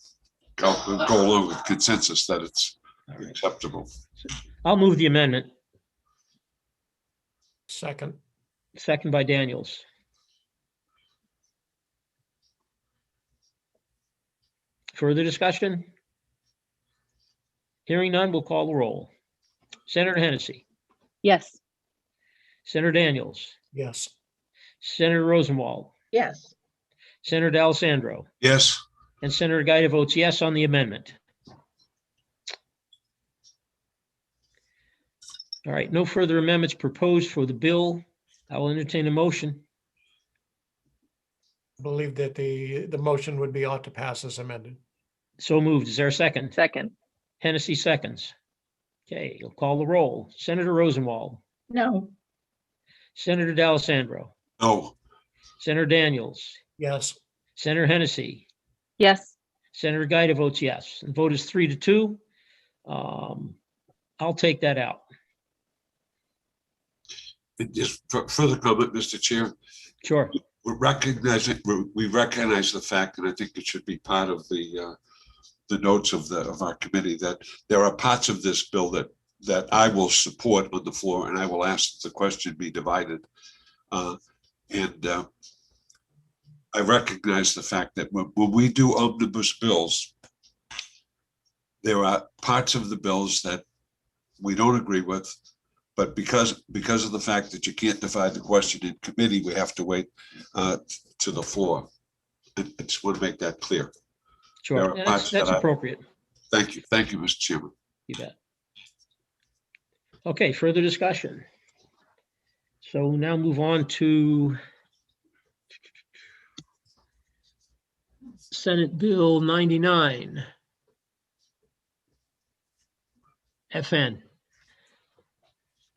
go along with consensus that it's acceptable. I'll move the amendment. Second. Second by Daniels. Further discussion? Hearing none, we'll call the roll. Senator Hennessy, Yes. Senator Daniels, Yes. Senator Rosenwald, Yes. Senator D'Alessandro, Yes. and Senator Gaeta votes yes on the amendment. All right, no further amendments proposed for the bill. I will entertain a motion. I believe that the motion would be ought to pass as amended. So moved. Is there a second? Second. Hennessy seconds. Okay, you'll call the roll. Senator Rosenwald, No. Senator D'Alessandro, No. Senator Daniels, Yes. Senator Hennessy, Yes. Senator Gaeta votes yes. The vote is 3-2. I'll take that out. And just further comment, Mr. Chair, Sure. we recognize the fact, and I think it should be part of the notes of our committee, that there are parts of this bill that I will support on the floor, and I will ask that the question be divided. I recognize the fact that when we do omnibus bills, there are parts of the bills that we don't agree with, but because of the fact that you can't divide the question in committee, we have to wait to the floor. I just want to make that clear. There Sure. are Yeah, parts that's that appropriate. Thank you, Mr. Chairman. You bet. Okay, further discussion. So we'll now move on to Senate Bill 99. FN.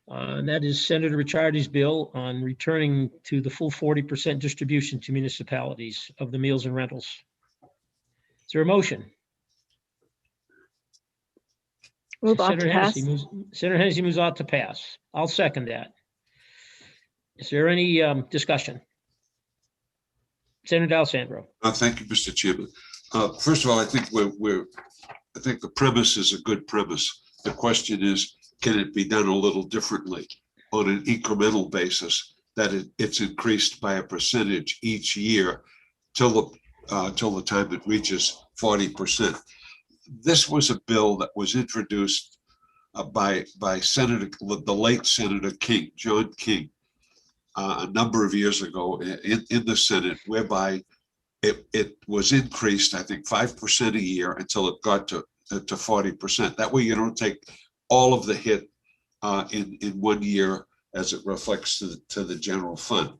And that is Senator Ricciardi's bill on returning to the full 40% distribution to municipalities of the meals and rentals. Is there a motion? Move ought to pass. Senator Hennessy moves ought to pass. I'll second that. Is there any discussion? Senator D'Alessandro. Thank you, Mr. Chairman. First of all, I think I think the premise is a good premise. The question is, can it be done a little differently on an incremental basis, that it's increased by a percentage each year till the time it reaches 40%. This was a bill that was introduced by the late Senator King, John King, a number of years ago in the Senate, whereby it was increased, I think, 5% a year until it got to 40%. That way you don't take all of the hit in 1 year as it reflects to the general fund.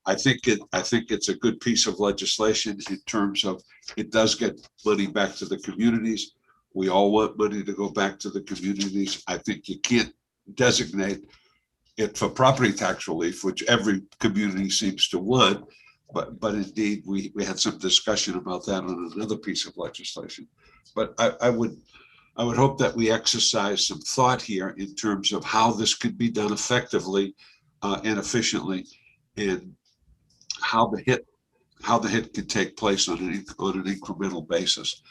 I think it's a good piece of legislation in terms of it does get money back to the communities. We all want money to go back to the communities. I think you can't designate it for property tax relief, which every community seems to want. But indeed, we had some discussion about that on another piece of legislation. But I would hope that we exercise some thought here in terms of how this could be done effectively and efficiently, and how the hit could take place on an incremental basis,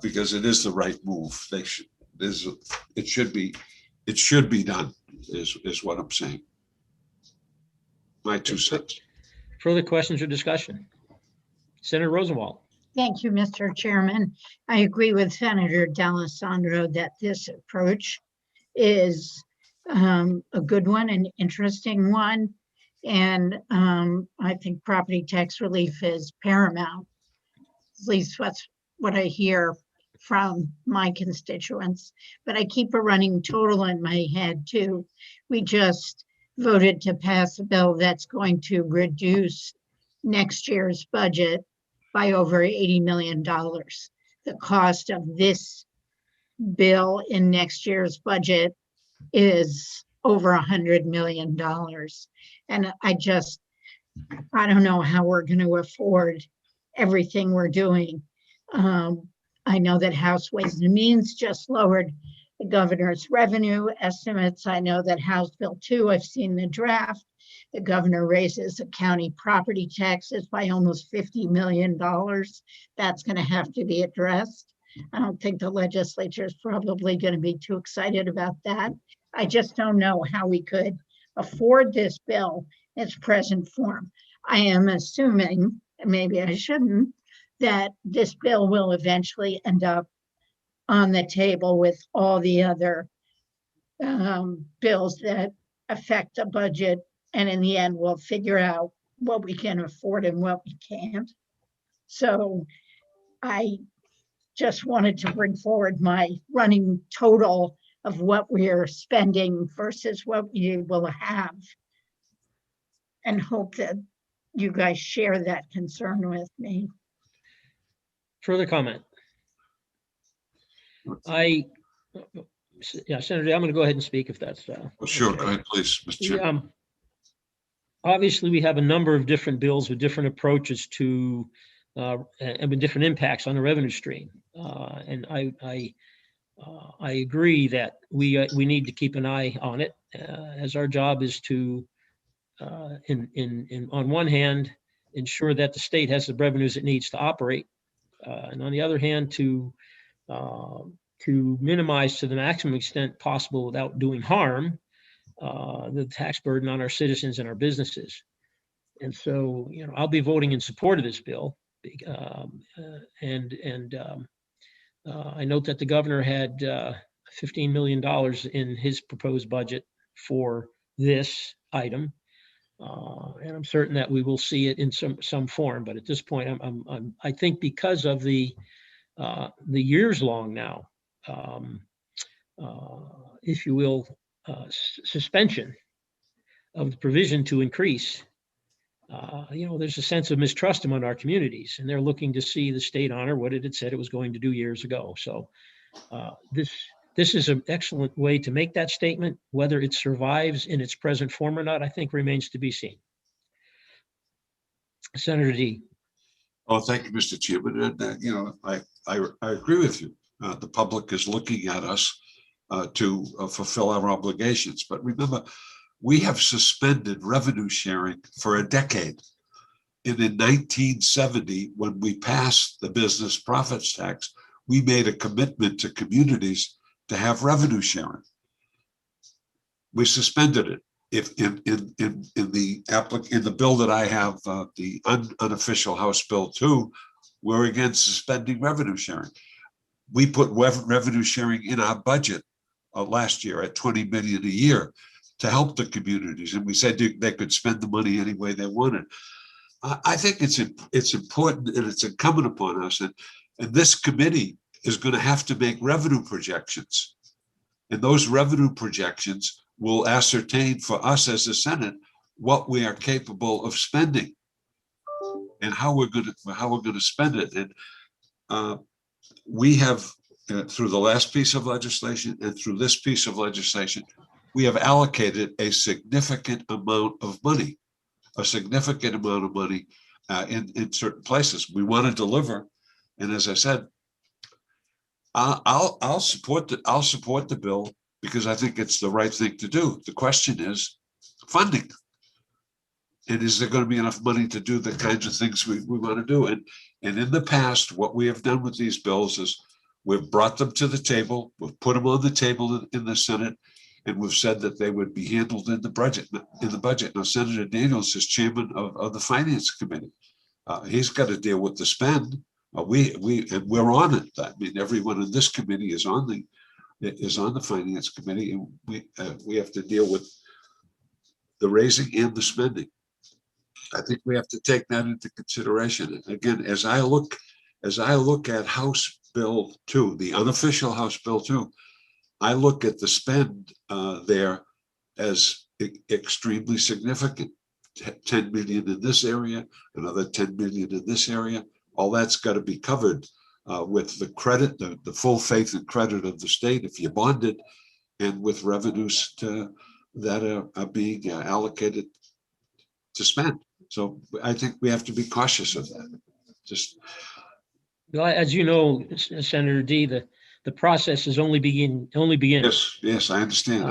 because it is the right move. It should be done, is what I'm saying. My 2 cents. Further questions or discussion? Senator Rosenwald. Thank you, Mr. Chairman. I agree with Senator D'Alessandro that this approach is a good one, an interesting one. And I think property tax relief is paramount. At least that's what I hear from my constituents. But I keep a running total in my head too. We just voted to pass a bill that's going to reduce next year's budget by over $80 million. The cost of this bill in next year's budget is over $100 million. And I don't know how we're going to afford everything we're doing. I know that House Ways and Means just lowered the governor's revenue estimates. I know that House Bill 2, I've seen the draft. The governor raises the county property taxes by almost $50 million. That's going to have to be addressed. I don't think the legislature is probably going to be too excited about that. I just don't know how we could afford this bill in its present form. I am assuming, and maybe I shouldn't, that this bill will eventually end up on the table with all the other bills that affect the budget. And in the end, we'll figure out what we can afford and what we can't. So I just wanted to bring forward my running total of what we're spending versus what we will have, and hope that you guys share that concern with me. Further comment? Yeah, Senator, I'm going to go ahead and speak if that's. Sure, okay. go ahead, please, Mr. Chair. Obviously, we have a number of different bills with different approaches to and with different impacts on the revenue stream. And I agree that we need to keep an eye on it, as our job is to, on one hand, ensure that the state has the revenues it needs to operate, and on the other hand, to minimize to the maximum extent possible without doing harm the tax burden on our citizens and our businesses. And so, I'll be voting in support of this bill. I note that the governor had $15 million in his proposed budget for this item. And I'm certain that we will see it in some form, but at this point, I think because of the years long now, if you will, suspension of the provision to increase, there's a sense of mistrust among our communities, and they're looking to see the state honor what it had said it was going to do years ago. So this is an excellent way to make that statement. Whether it survives in its present form or not, I think remains to be seen. Senator D. Oh, thank you, Mr. Chairman. And, I agree with you. The public is looking at us to fulfill our obligations. But remember, we have suspended revenue sharing for a decade. And in 1970, when we passed the business profits tax, we made a commitment to communities to have revenue sharing. We suspended it. If in the bill that I have, the unofficial House Bill 2, we're again suspending revenue sharing. We put revenue sharing in our budget last year at $20 million a year to help the communities, and we said they could spend the money any way they wanted. I think it's important, and it's incumbent upon us, and this committee is going to have to make revenue projections, and those revenue projections will ascertain for us as the Senate what we are capable of spending and how we're going to spend it. And we have, through the last piece of legislation and through this piece of legislation, we have allocated a significant amount of money in certain places. We want to deliver, and as I said, I'll support the bill because I think it's the right thing to do. The question is funding, and is there going to be enough money to do the kinds of things we want to do? And in the past, what we have done with these bills is we've brought them to the table, we've put them on the table in the Senate, and we've said that they would be handled in the budget. Now, Senator Daniels is chairman of the Finance Committee. He's got to deal with the spend. We're on it. I mean, everyone in this committee is on the Finance Committee, and we have to deal with the raising and the spending. I think we have to take that into consideration. Again, as I look at House Bill 2, the unofficial House Bill 2, I look at the spend there as extremely significant. 10 million in this area, another 10 million in this area. All that's got to be covered with the credit, the full faith and credit of the state if you bond it, and with revenues that are being allocated to spend. So I think we have to be cautious of that. Well, as you know, Senator D, the process is only beginning. Yes, I understand.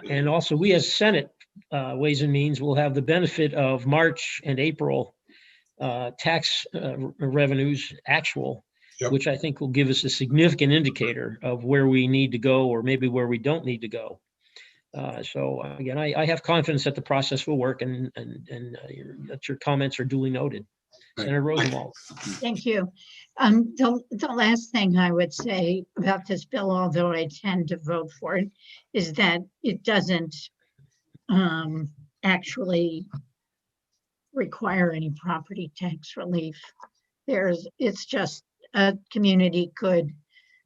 And also, we as Senate Ways and Means will have the benefit of March and April tax revenues actual, Yep. which I think will give us a significant indicator of where we need to go, or maybe where we don't need to go. So again, I have confidence that the process will work, and that your comments are duly noted. Right. Senator Rosenwald. Thank you. The last thing I would say about this bill, although I tend to vote for it, is that it doesn't actually require any property tax relief. It's just a community could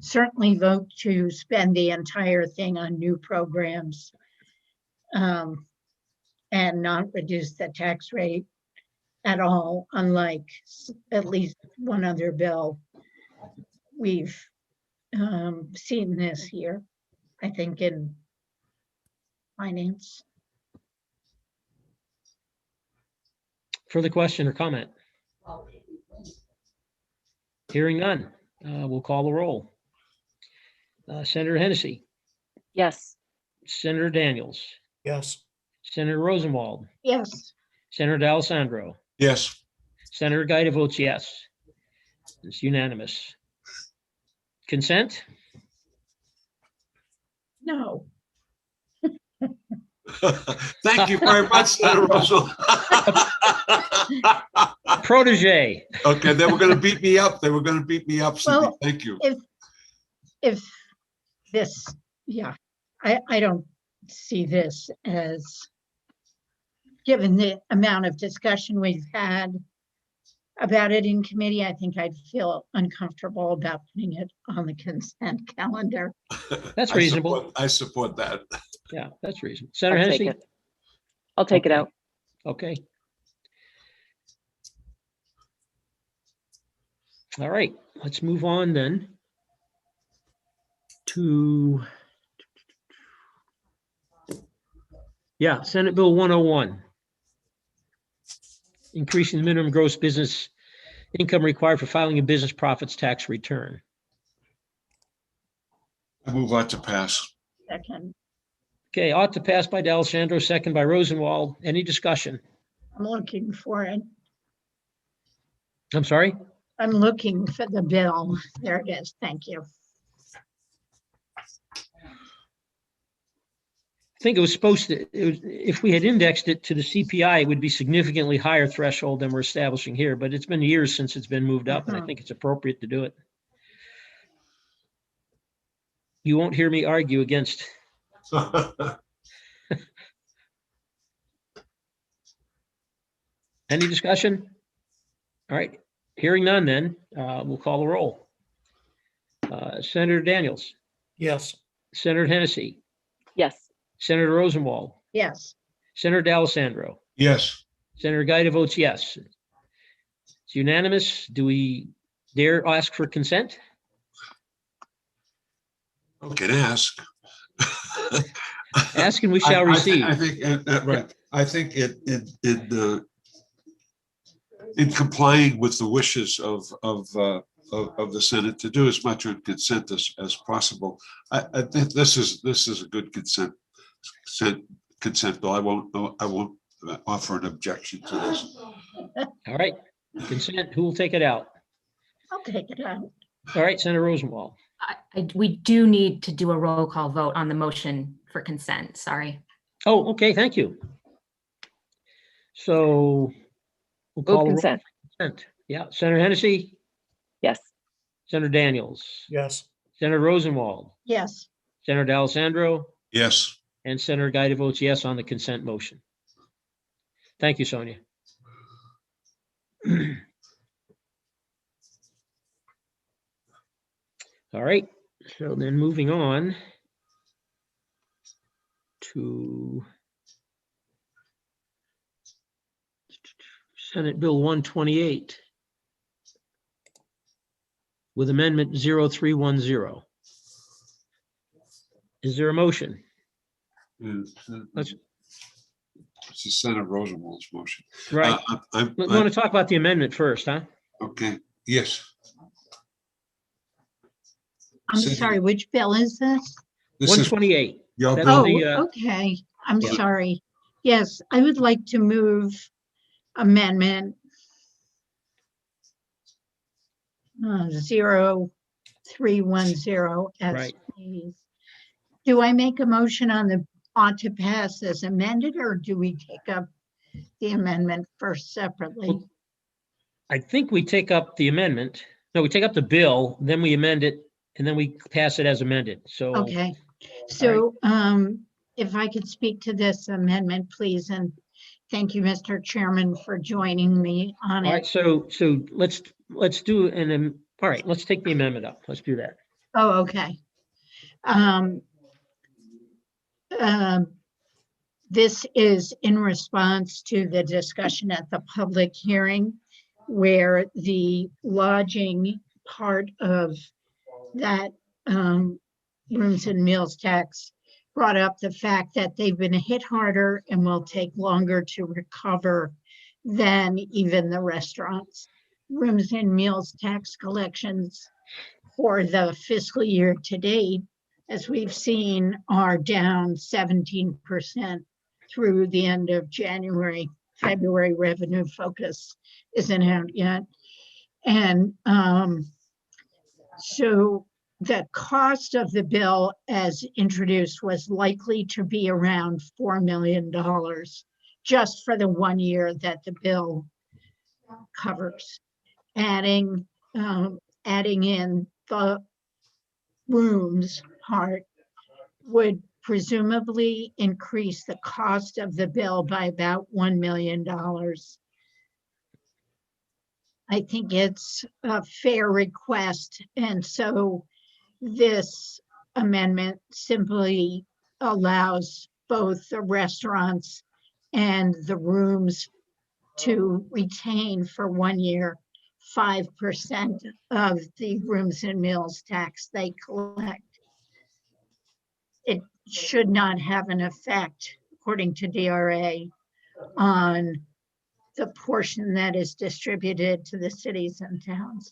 certainly vote to spend the entire thing on new programs and not reduce the tax rate at all, unlike at least one other bill we've seen this year, I think, in finance. Further question or comment? Hearing none, we'll call the roll. Senator Hennessy, Yes. Senator Daniels, Yes. Senator Rosenwald, Yes, Senator D'Alessandro, Yes. Senator Gaeta votes yes. It's unanimous. Consent? no. Thank you very much, Senator Russell. Protege. Okay, they were going to beat me up. Cindy. Well, Thank you. If this, yeah, I don't see this as, given the amount of discussion we've had about it in committee, I think I'd feel uncomfortable about putting it on the consent calendar. That's reasonable. I support that. Yeah, that's reasonable. Senator I'll take Hennessy? it. I'll take it Okay. out. Okay. All right, let's move on then to, Senate Bill 101. Increasing the minimum gross business income required for filing a business profits tax return. I move on to pass. Second, Okay, ought to pass by D'Alessandro, second by Rosenwald. Any discussion? I'm looking for it. I'm sorry? I'm looking for the bill. There it is. Thank you. I think it was supposed to, if we had indexed it to the CPI, it would be significantly higher threshold than we're establishing here, but it's been years since it's been moved up, and I think it's appropriate to do it. You won't hear me argue against. Any discussion? All right, hearing none then, we'll call the roll. Senator Daniels, Yes. Senator Hennessy, Yes. Senator Rosenwald, Yes. Senator D'Alessandro, Yes. Senator Gaeta votes yes. It's unanimous. Do we dare ask for consent? You can ask. Ask and we shall receive. I think, right, I think in complying with the wishes of the Senate to do as much on consent as possible, I think this is a good consent bill. I won't offer an objection to this. All right, consent, who will take it out? I'll take it out. All right, Senator Rosenwald. We do need to do a roll call vote on the motion for consent. Sorry. Oh, okay, thank you. So we'll call Move the roll consent. for consent. Yeah, Senator Hennessy, Yes. Senator Daniels, Yes. Senator Rosenwald, Yes. Senator D'Alessandro, Yes. and Senator Gaeta votes yes on the consent motion. Thank you, Sonia. All right, so then moving on to Senate Bill 128 with Amendment 0310. Is there a motion? Let's- This is Senator Rosenwald's motion. Right, we want to talk about the amendment first, huh? Okay, yes. I'm Say it sorry, which bill is this? This is 128. your That's bill. the, Oh, okay. I'm yeah. sorry. Yes, I would like to move amendment 0310 as Right. please. Do I make a motion on the ought to pass as amended, or do we take up the amendment first separately? Well, I think we take up the amendment. No, we take up the bill, then we amend it, and then we pass it as amended. So, Okay, so if I could speak to this amendment, please, and thank you, Mr. Chairman, for joining me on all right, it. so let's do all right, let's take the amendment up. Let's do that. Oh, okay. This is in response to the discussion at the public hearing where the lodging part of that rooms and meals tax brought up the fact that they've been hit harder and will take longer to recover than even the restaurants. Rooms and meals tax collections for the fiscal year to date, as we've seen, are down 17% through the end of January. February revenue focus isn't out yet. And so the cost of the bill as introduced was likely to be around $4 million just for the 1 year that the bill covers. Adding in the rooms part would presumably increase the cost of the bill by about $1 million. I think it's a fair request, and so this amendment simply allows both the restaurants and the rooms to retain for 1 year 5% of the rooms and meals tax they collect. It should not have an effect, according to DRA, on the portion that is distributed to the cities and towns.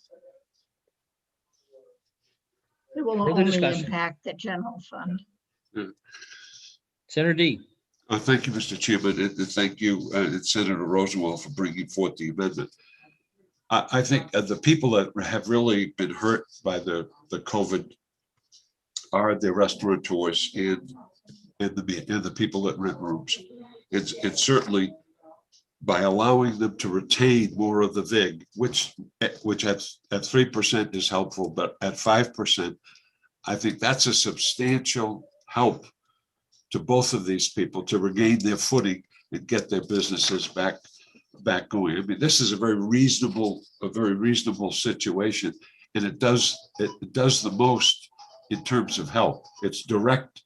It will Further only discussion? impact the general fund. Senator D. Thank you, Mr. Chairman, and thank you, Senator Rosenwald, for bringing forth the amendment. I think the people that have really been hurt by the COVID are the restaurateurs and the people that rent rooms. It's certainly by allowing them to retain more of the VIG, which at 3% is helpful, but at 5%, I think that's a substantial help to both of these people to regain their footing and get their businesses back going. I mean, this is a very reasonable situation, and it does the most in terms of help. It's direct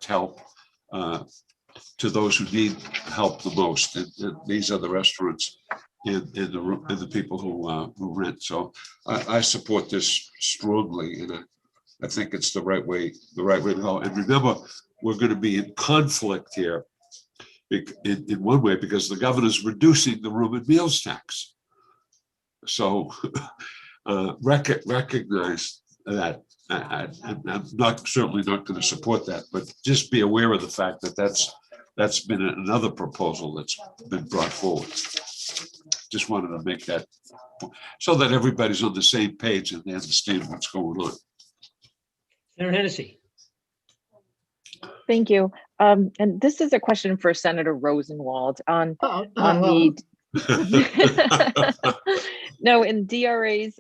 help to those who need help the most. And these are the restaurants and the people who rent. So I support this strongly, and I think it's the right way to go. And remember, we're going to be in conflict here in one way, because the governor's reducing the room and meals tax. So recognize that. I'm certainly not going to support that, but just be aware of the fact that that's been another proposal that's been brought forward. Just wanted to make that so that everybody's on the same page and they understand what's going on. Senator Hennessy. Thank you. And this is a question for Senator Rosenwald on the no, in DRA's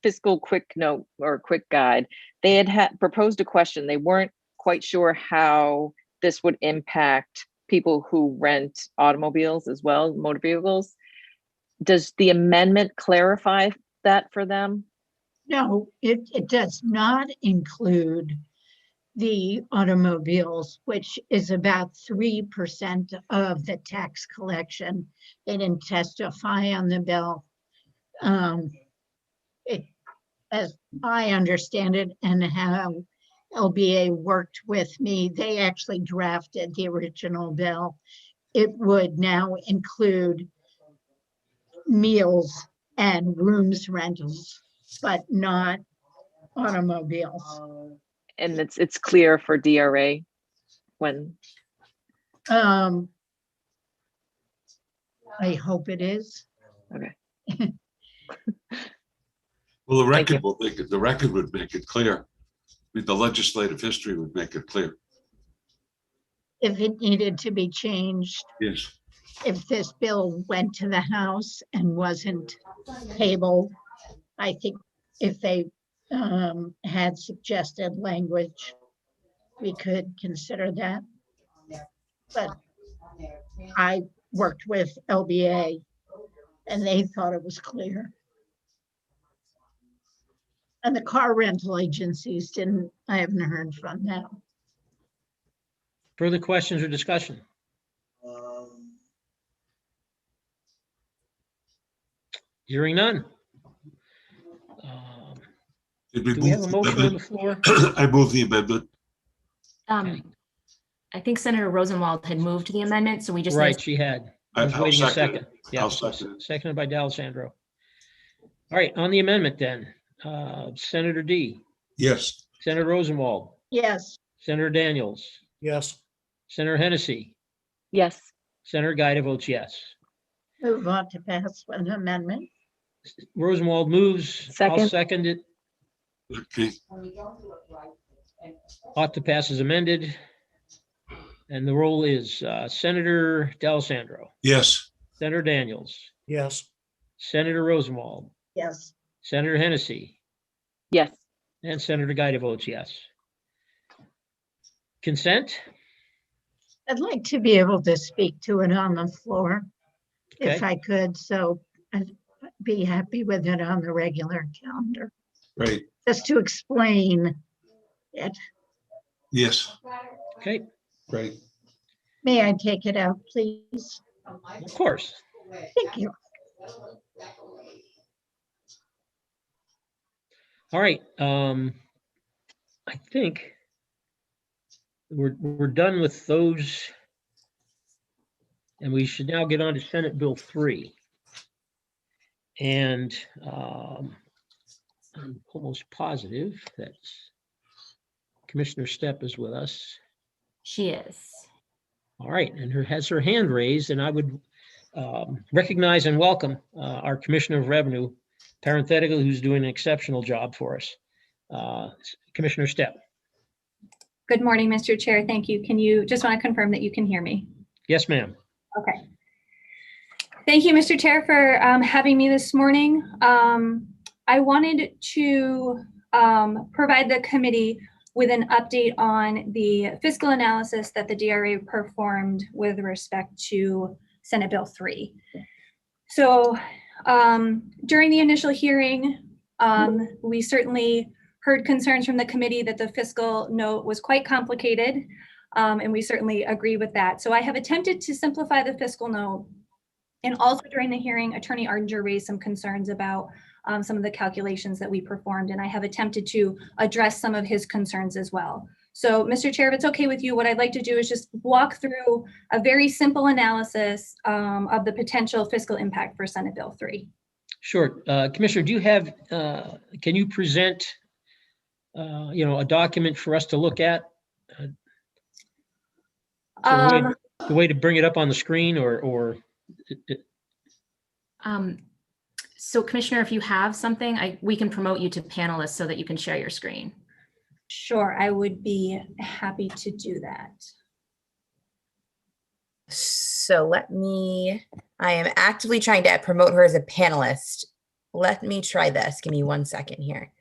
fiscal quick note or quick guide, they had proposed a question. They weren't quite sure how this would impact people who rent automobiles as well, motor vehicles. Does the amendment clarify that for them? No, it does not include the automobiles, which is about 3% of the tax collection. They didn't testify on the bill. As I understand it, and how LBA worked with me, they actually drafted the original bill. It would now include meals and rooms rentals, but not automobiles. And it's clear for DRA when. I hope it is. Okay. Well, the record will make it. The record would make it clear. I mean, the legislative history would make it clear. If it needed to be changed, Yes. if this bill went to the House and wasn't tabled, I think if they had suggested language, we could consider that. But I worked with LBA and they thought it was clear. And the car rental agencies didn't, I haven't heard from them. Further questions or discussion? Hearing none. Did we Do we have move a the motion on the amendment? floor? I move the amendment. I think Senator Rosenwald had moved the amendment, so we just. Right, she had. I was I'll waiting a second second. it. Yeah, I'll second it. seconded by D'Alessandro. All right, on the amendment then, Senator D, Yes. Senator Rosenwald, Yes, Senator Daniels, Yes, Senator Hennessy, Yes. Senator Gaida votes yes. move on to pass an amendment. Rosenwald moves. I'll Second. second it. Okay. Ought to pass as amended. And the roll is Senator D'Alessandro, Yes. Senator Daniels, yes, Senator Rosenwald, Yes, Senator Hennessy, Yes. and Senator Gaida votes yes. Consent? I'd like to be able to speak to it on the floor if Okay. I could, so I'd be happy with it on the regular calendar, Right. just to explain it. Yes. Okay, Right. May I take it out, please? of course. Thank you. All right. I think we're done with those. And we should now get on to Senate Bill 3. And I'm almost positive that Commissioner Stepp is with us. She is. All right, and has her hand raised, and I would recognize and welcome our Commissioner of Revenue, parenthetically, who's doing an exceptional job for us. Commissioner Stepp. Good morning, Mr. Chair. Thank you. Can you just want to confirm that you can hear me? Yes, ma'am. Okay. Thank you, Mr. Chair, for having me this morning. I wanted to provide the committee with an update on the fiscal analysis that the DRA performed with respect to Senate Bill 3. So during the initial hearing, we certainly heard concerns from the committee that the fiscal note was quite complicated, and we certainly agree with that. So I have attempted to simplify the fiscal note. And also during the hearing, Attorney Ardinger raised some concerns about some of the calculations that we performed, and I have attempted to address some of his concerns as well. So, Mr. Chair, if it's okay with you, what I'd like to do is just walk through a very simple analysis of the potential fiscal impact for Senate Bill 3. Sure. Commissioner, do you have, can you present, a document for us to look at? The way to bring it up on the screen or So Commissioner, if you have something, we can promote you to panelists so that you can share your screen. Sure, I would be happy to do that. So I am actively trying to promote her as a panelist. Let me try this. Give me 1 second here.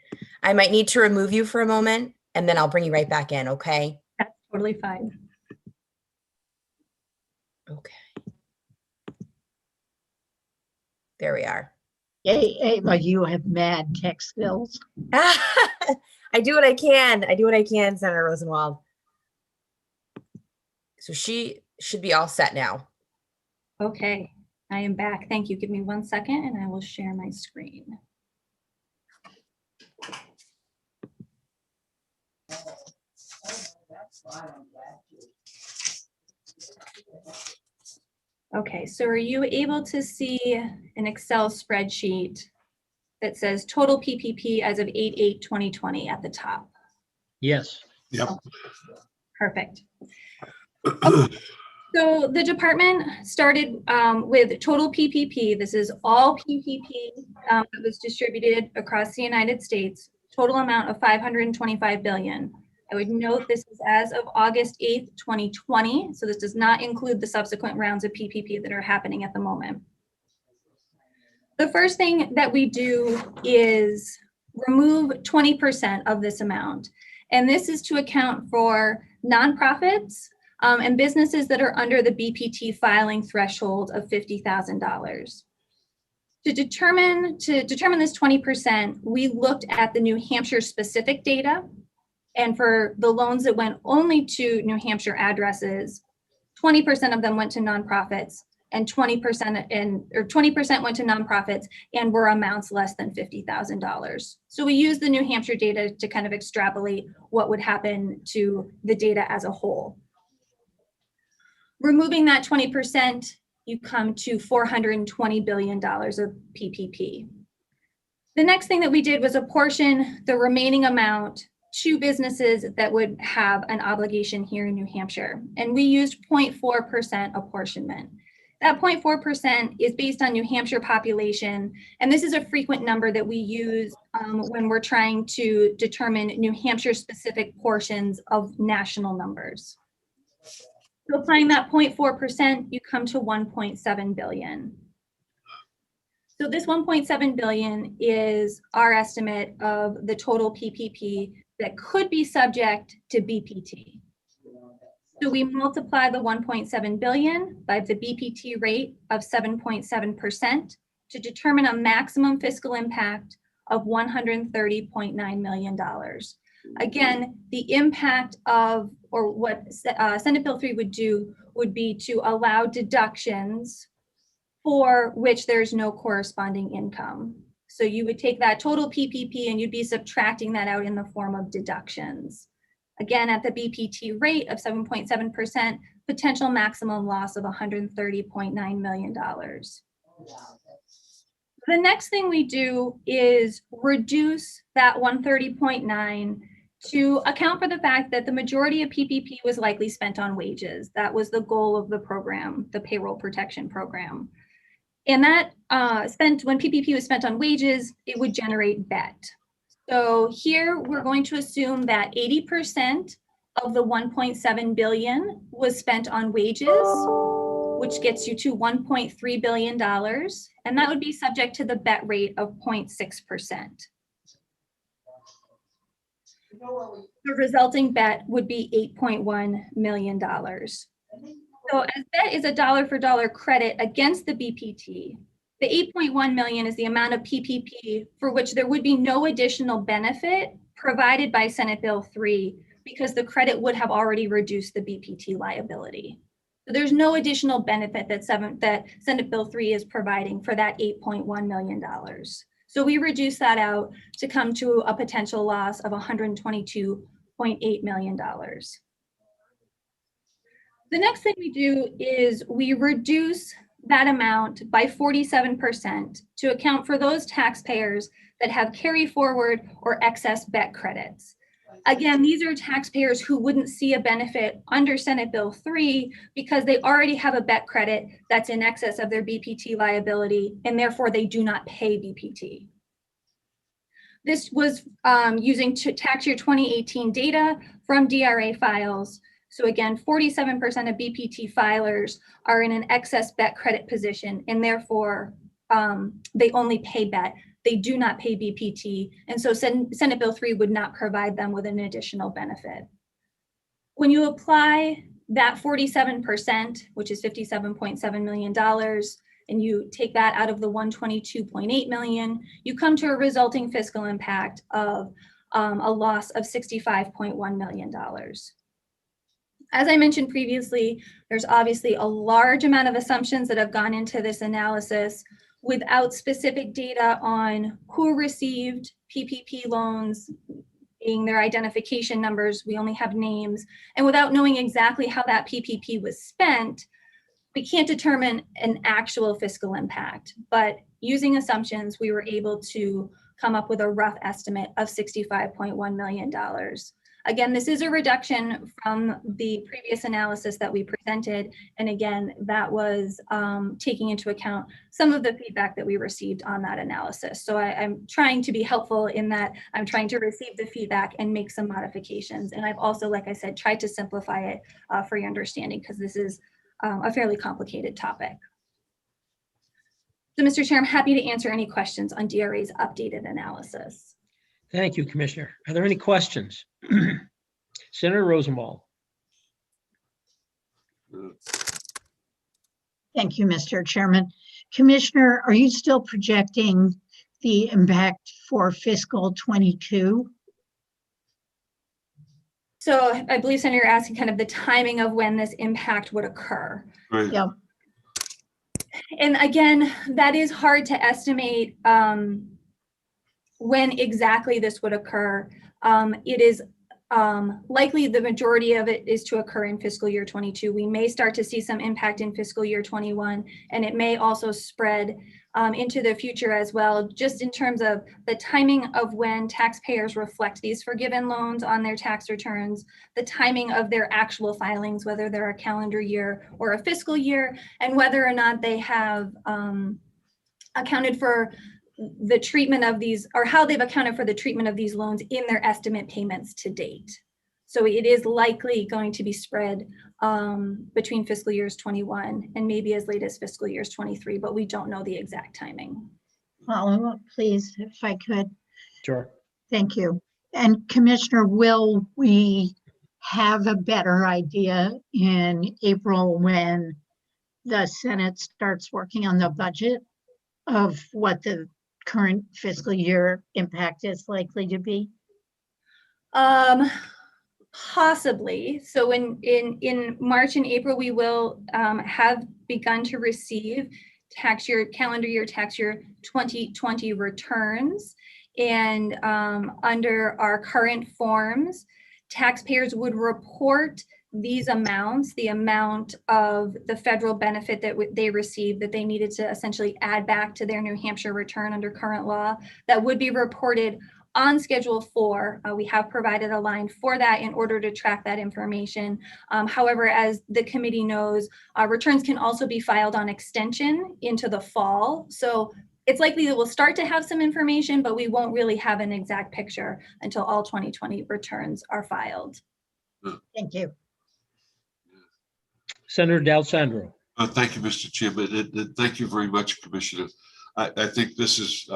I might need to remove you for a moment and then I'll bring you right back in, okay? That's totally fine. Okay. There we are. Ava, you have mad tech skills. I do what I can. I do what I can, Senator Rosenwald. So she should be all set now. Okay, I am back. Thank you. Give me 1 second and I will share my screen. Okay, so are you able to see an Excel spreadsheet that says total PPP as of 8/8/2020 at the top? yes. Yep. Perfect. Okay. So the department started with total PPP. This is all PPP that was distributed across the United States, total amount of $525 billion. I would note this is as of August 8th, 2020. So this does not include the subsequent rounds of PPP that are happening at the moment. The first thing that we do is remove 20% of this amount. And this is to account for nonprofits and businesses that are under the BPT filing threshold of $50,000. To determine this 20%, we looked at the New Hampshire specific data. And for the loans that went only to New Hampshire addresses, 20% of them went to nonprofits and 20% went to nonprofits and were amounts less than $50,000. So we used the New Hampshire data to kind of extrapolate what would happen to the data as a whole. Removing that 20%, you come to $420 billion of PPP. The next thing that we did was apportion the remaining amount to businesses that would have an obligation here in New Hampshire. And we used 0.4% apportionment. That 0.4% is based on New Hampshire population. And this is a frequent number that we use when we're trying to determine New Hampshire specific portions of national numbers. So applying that 0.4%, you come to 1.7 billion. So this 1.7 billion is our estimate of the total PPP that could be subject to BPT. So we multiply the 1.7 billion by the BPT rate of 7.7% to determine a maximum fiscal impact of $130.9 million. Again, the impact of, or what Senate Bill 3 would do, would be to allow deductions for which there's no corresponding income. So you would take that total PPP and you'd be subtracting that out in the form of deductions. Again, at the BPT rate of 7.7%, potential maximum loss of $130.9 million. The next thing we do is reduce that 130.9 to account for the fact that the majority of PPP was likely spent on wages. That was the goal of the program, the payroll protection program. And that when PPP was spent on wages, it would generate BET. So here we're going to assume that 80% of the 1.7 billion was spent on wages, which gets you to $1.3 billion. And that would be subject to the BET rate of 0.6%. The resulting BET would be $8.1 million. So as BET is a dollar for dollar credit against the BPT, the 8.1 million is the amount of PPP for which there would be no additional benefit provided by Senate Bill 3 because the credit would have already reduced the BPT liability. So there's no additional benefit that Senate Bill 3 is providing for that $8.1 million. So we reduced that out to come to a potential loss of $122.8 million. The next thing we do is we reduce that amount by 47% to account for those taxpayers that have carry forward or excess BET credits. Again, these are taxpayers who wouldn't see a benefit under Senate Bill 3 because they already have a BET credit that's in excess of their BPT liability, and therefore they do not pay BPT. This was using tax year 2018 data from DRA files. So again, 47% of BPT filers are in an excess BET credit position, and therefore they only pay BET. They do not pay BPT, and so Senate Bill 3 would not provide them with an additional benefit. When you apply that 47%, which is $57.7 million, and you take that out of the $122.8 million, you come to a resulting fiscal impact of a loss of $65.1 million. As I mentioned previously, there's obviously a large amount of assumptions that have gone into this analysis without specific data on who received PPP loans, being their identification numbers. We only have names. And without knowing exactly how that PPP was spent, we can't determine an actual fiscal impact. But using assumptions, we were able to come up with a rough estimate of $65.1 million. Again, this is a reduction from the previous analysis that we presented. And again, that was taking into account some of the feedback that we received on that analysis. So I'm trying to be helpful in that I'm trying to receive the feedback and make some modifications. And I've also, like I said, tried to simplify it for your understanding, because this is a fairly complicated topic. So Mr. Chair, I'm happy to answer any questions on DRA's updated analysis. Thank you, Commissioner. Are there any questions? Senator Rosenwald. Thank you, Mr. Chairman. Commissioner, are you still projecting the impact for fiscal 22? So I believe, Senator, you're asking kind of the timing of when this impact would occur. Right. Yep. And again, that is hard to estimate when exactly this would occur. It is likely the majority of it is to occur in fiscal year 22. We may start to see some impact in fiscal year 21, and it may also spread into the future as well, just in terms of the timing of when taxpayers reflect these forgiven loans on their tax returns, the timing of their actual filings, whether they're a calendar year or a fiscal year, and whether or not they have accounted for the treatment of these, or how they've accounted for the treatment of these loans in their estimate payments to date. So it is likely going to be spread between fiscal years 21 and maybe as late as fiscal years 23, but we don't know the exact timing. Follow up, please, if I could. Sure. Thank you. And Commissioner, will we have a better idea in April when the Senate starts working on the budget of what the current fiscal year impact is likely to be? Possibly. So in March and April, we will have begun to receive calendar year tax year 2020 returns. And under our current forms, taxpayers would report these amounts, the amount of the federal benefit that they received that they needed to essentially add back to their New Hampshire return under current law, that would be reported on Schedule 4. We have provided a line for that in order to track that information. However, as the committee knows, returns can also be filed on extension into the fall. So it's likely that we'll start to have some information, but we won't really have an exact picture until all 2020 returns are filed. Thank you. Senator D'Alessandro. Thank you, Mr. Chairman, and thank you very much, Commissioner. I think this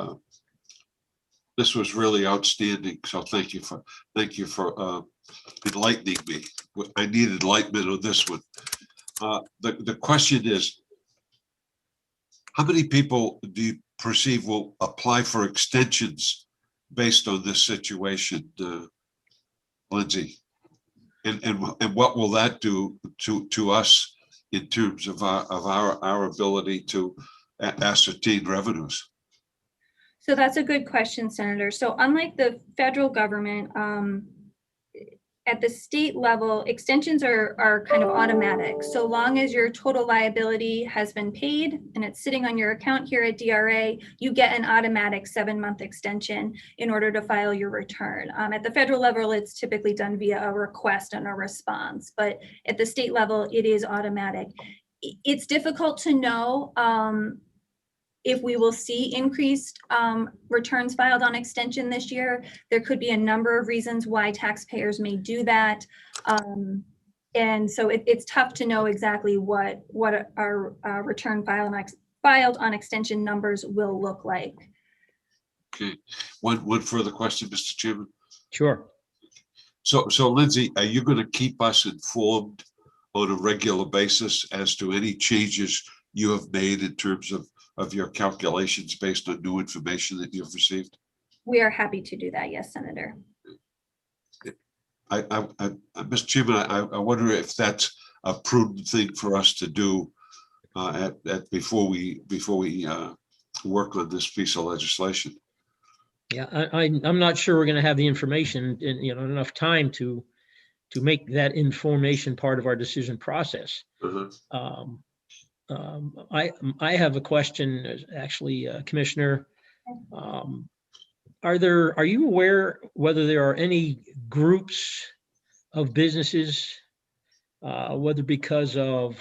was really outstanding. So thank you for enlightening me. I need enlightenment on this one. The question is, how many people do you perceive will apply for extensions based on this situation, Lindsay? And what will that do to us in terms of our ability to ascertain revenues? So that's a good question, Senator. So unlike the federal government, at the state level, extensions are kind of automatic. So long as your total liability has been paid and it's sitting on your account here at DRA, you get an automatic 7-month extension in order to file your return. At the federal level, it's typically done via a request and a response, but at the state level, it is automatic. It's difficult to know if we will see increased returns filed on extension this year. There could be a number of reasons why taxpayers may do that. And so it's tough to know exactly what our return filed on extension numbers will look like. Okay, one further question, Mr. Chairman. Sure. So Lindsay, are you going to keep us informed on a regular basis as to any changes you have made in terms of your calculations based on new information that you've received? We are happy to do that, yes, Senator. Mr. Chairman, I wonder if that's a prudent thing for us to do before we work on this piece of legislation. Yeah, I'm not sure we're going to have the information in enough time to make that information part of our decision process. I have a question, actually, Commissioner. Are you aware whether there are any groups of businesses, whether because of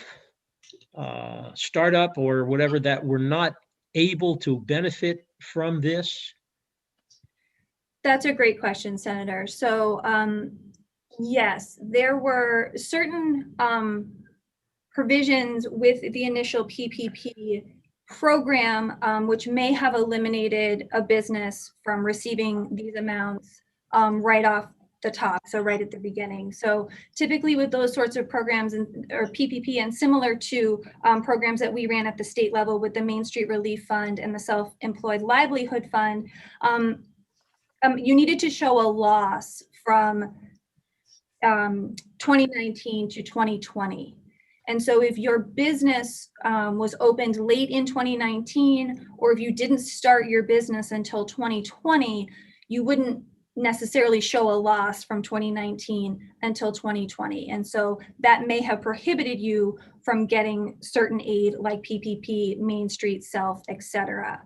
startup or whatever, that were not able to benefit from this? That's a great question, Senator. So yes, there were certain provisions with the initial PPP program, which may have eliminated a business from receiving these amounts right off the top, so right at the beginning. So typically with those sorts of programs or PPP, and similar to programs that we ran at the state level with the Main Street Relief Fund and the Self-Employed Livelihood Fund, you needed to show a loss from 2019 to 2020. And so if your business was opened late in 2019, or if you didn't start your business until 2020, you wouldn't necessarily show a loss from 2019 until 2020. And so that may have prohibited you from getting certain aid like PPP, Main Street, Self, et cetera.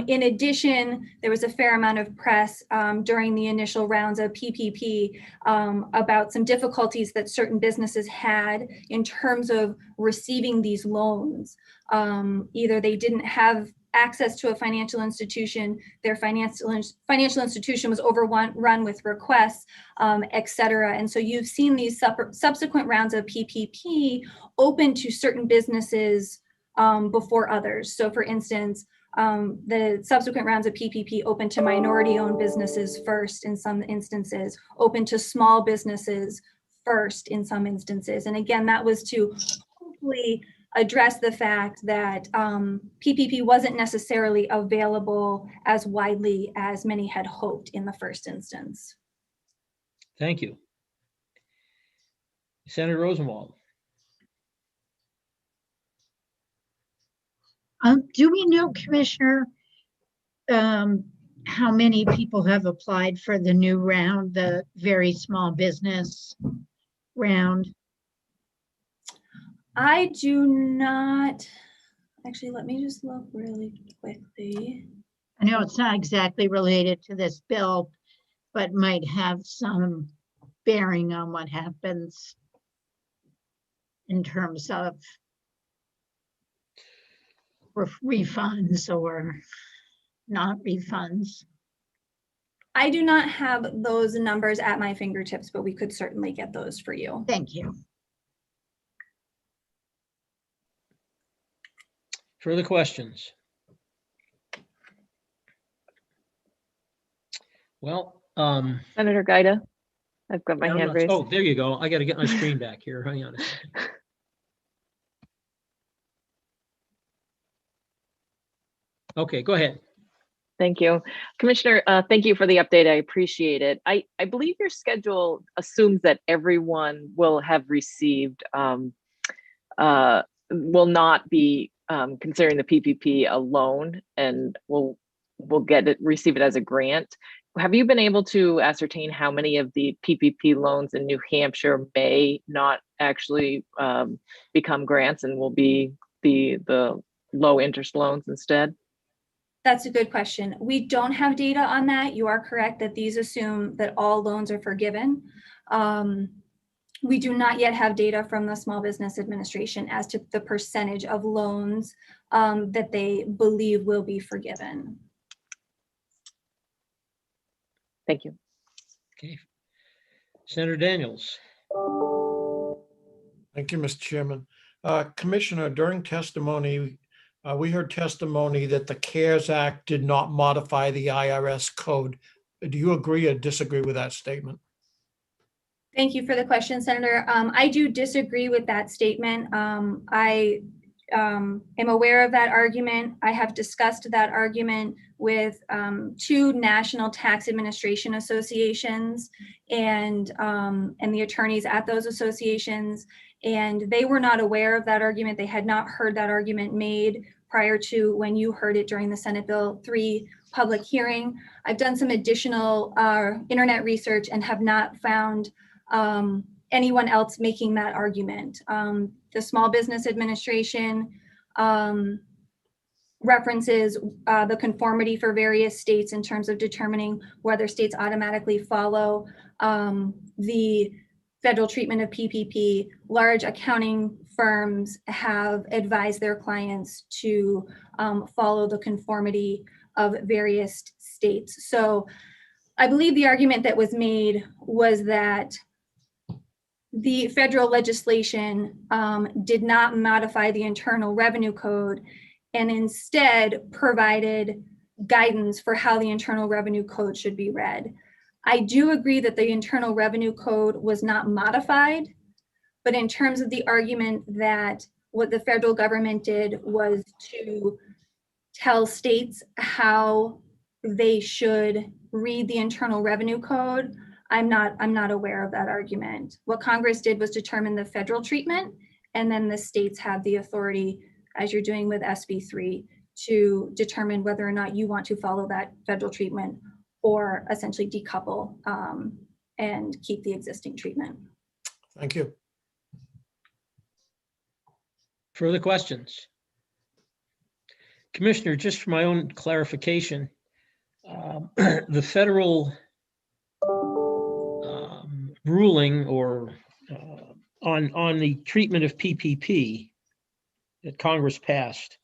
In addition, there was a fair amount of press during the initial rounds of PPP about some difficulties that certain businesses had in terms of receiving these loans. Either they didn't have access to a financial institution, their financial institution was overrun with requests, et cetera. And so you've seen these subsequent rounds of PPP open to certain businesses before others. So for instance, the subsequent rounds of PPP open to minority-owned businesses first in some instances, open to small businesses first in some instances. And again, that was to hopefully address the fact that PPP wasn't necessarily available as widely as many had hoped in the first instance. Thank you. Senator Rosenwald. Do we know, Commissioner, how many people have applied for the new round, the very small business round? I do not. Actually, let me just look really quickly. I know it's not exactly related to this bill, but might have some bearing on what happens in terms of refunds or not refunds. I do not have those numbers at my fingertips, but we could certainly get those for you. Thank you. Further questions? Well, Senator Gaida, I've got my hand raised. oh, there you go. I got to get my screen back here. Hang on a second. Okay, go ahead. Thank you. Commissioner, thank you for the update. I appreciate it. I believe your schedule assumes that everyone will have received, will not be considering the PPP a loan and will receive it as a grant. Have you been able to ascertain how many of the PPP loans in New Hampshire may not actually become grants and will be the low interest loans instead? That's a good question. We don't have data on that. You are correct that these assume that all loans are forgiven. We do not yet have data from the Small Business Administration as to the percentage of loans that they believe will be forgiven. Thank you. Okay. Senator Daniels. Thank you, Mr. Chairman. Commissioner, during testimony, we heard testimony that the CARES Act did not modify the IRS code. Do you agree or disagree with that statement? Thank you for the question, Senator. I do disagree with that statement. I am aware of that argument. I have discussed that argument with 2 national tax administration associations and the attorneys at those associations, and they were not aware of that argument. They had not heard that argument made prior to when you heard it during the Senate Bill 3 public hearing. I've done some additional internet research and have not found anyone else making that argument. The Small Business Administration references the conformity for various states in terms of determining whether states automatically follow the federal treatment of PPP. Large accounting firms have advised their clients to follow the conformity of various states. So I believe the argument that was made was that the federal legislation did not modify the Internal Revenue Code and instead provided guidance for how the Internal Revenue Code should be read. I do agree that the Internal Revenue Code was not modified, but in terms of the argument that what the federal government did was to tell states how they should read the Internal Revenue Code, I'm not aware of that argument. What Congress did was determine the federal treatment, and then the states have the authority, as you're doing with SB 3, to determine whether or not you want to follow that federal treatment or essentially decouple and keep the existing treatment. Thank you. Further questions? Commissioner, just for my own clarification, the federal ruling or on the treatment of PPP that Congress passed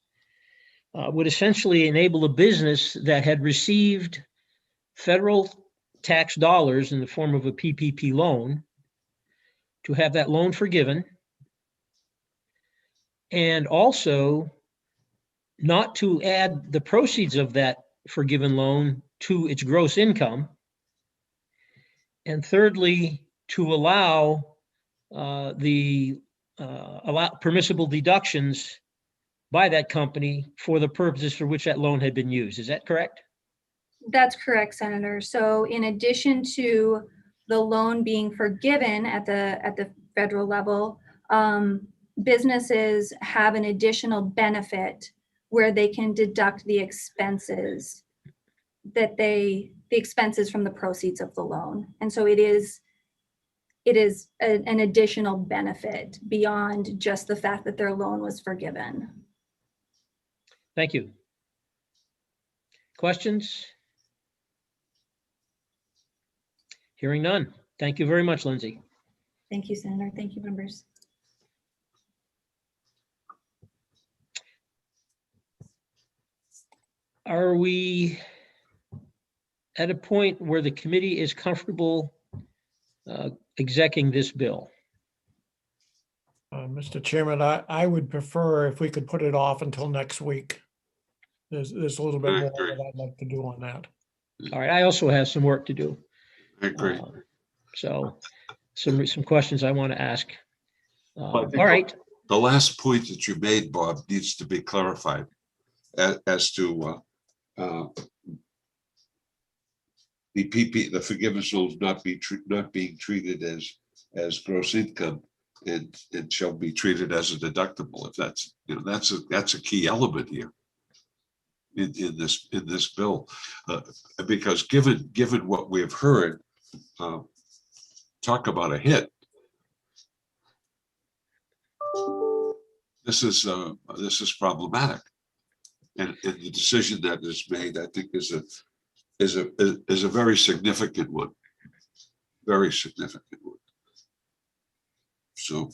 would essentially enable a business that had received federal tax dollars in the form of a PPP loan to have that loan forgiven, and also not to add the proceeds of that forgiven loan to its gross income, and thirdly, to allow permissible deductions by that company for the purposes for which that loan had been used. Is that correct? That's correct, Senator. So in addition to the loan being forgiven at the federal level, businesses have an additional benefit where they can deduct the expenses from the proceeds of the loan. And so it is an additional benefit beyond just the fact that their loan was forgiven. Thank you. Questions? Hearing none. Thank you very much, Lindsay. Thank you, Senator. Thank you, members. Are we at a point where the committee is comfortable executing this bill? Mr. Chairman, I would prefer if we could put it off until next week. There's a little bit more that I'd like to do on that. All right, I also have some work to do. I agree. So some questions I want to ask. Well, I think all right. The last point that you made, Bob, needs to be clarified as to the forgiveness rules not being treated as gross income and shall be treated as a deductible. If that's, that's a key element here in this bill, because given what we've heard, talk about a hit. This is problematic, and the decision that is made, I think, is a very significant one. Very significant one. So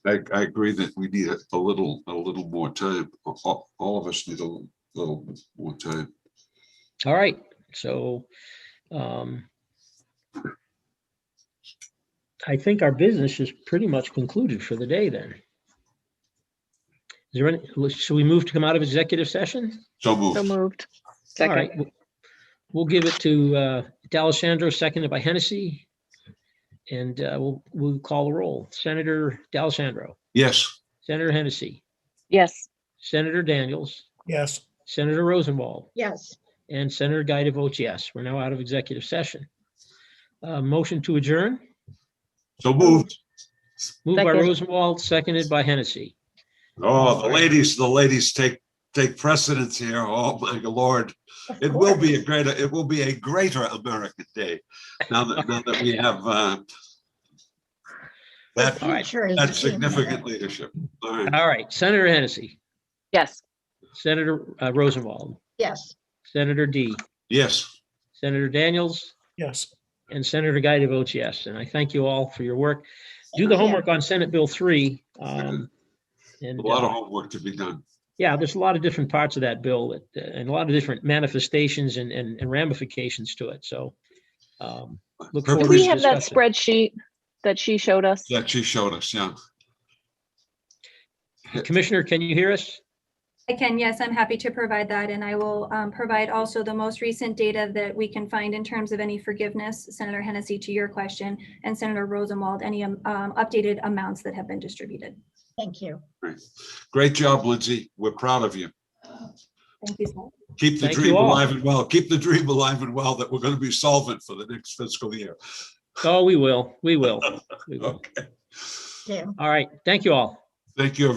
I agree that we need a little more time. All of us need a little more time. All right, so I think our business is pretty much concluded for the day then. Is there any, should we move to come out of executive session? So moved. So moved. All Second. right, we'll give it to D'Alessandro, seconded by Hennessy. And we'll call the roll. Senator D'Alessandro, Yes. Senator Hennessy, Yes. Senator Daniels, Yes. Senator Rosenwald, Yes. and Senator Gaida votes yes. We're now out of executive session. Motion to adjourn, So moved. moved by Second. Rosenwald, seconded by Hennessy. Oh, the ladies take precedence here. Oh my Lord. It will be a greater American day now that we have that significant leadership. All right. All right, Senator Hennessy, Yes. Senator Rosenwald, Yes. Senator D, Yes. Senator Daniels, Yes. and Senator Gaida votes yes. And I thank you all for your work. Do the Thank you. homework on Senate Bill 3. And A lot of homework to be done. yeah, there's a lot of different parts of that bill and a lot of different manifestations and ramifications to it. So look Her forward Do to we have that discussing. spreadsheet that she showed us? That she showed us, yeah. Commissioner, can you hear us? I can, yes, I'm happy to provide that. And I will provide also the most recent data that we can find in terms of any forgiveness, Senator Hennessy, to your question, and Senator Rosenwald, any updated amounts that have been distributed. Thank you. Great job, Lindsay. We're proud of you. Thank you, sir. Keep the Thank you dream all. alive and well. Keep the dream alive and well that we're going to be solvent for the next fiscal year. Oh, we will. We will. We will. Okay. Yeah. All right. Thank you all. Thank you.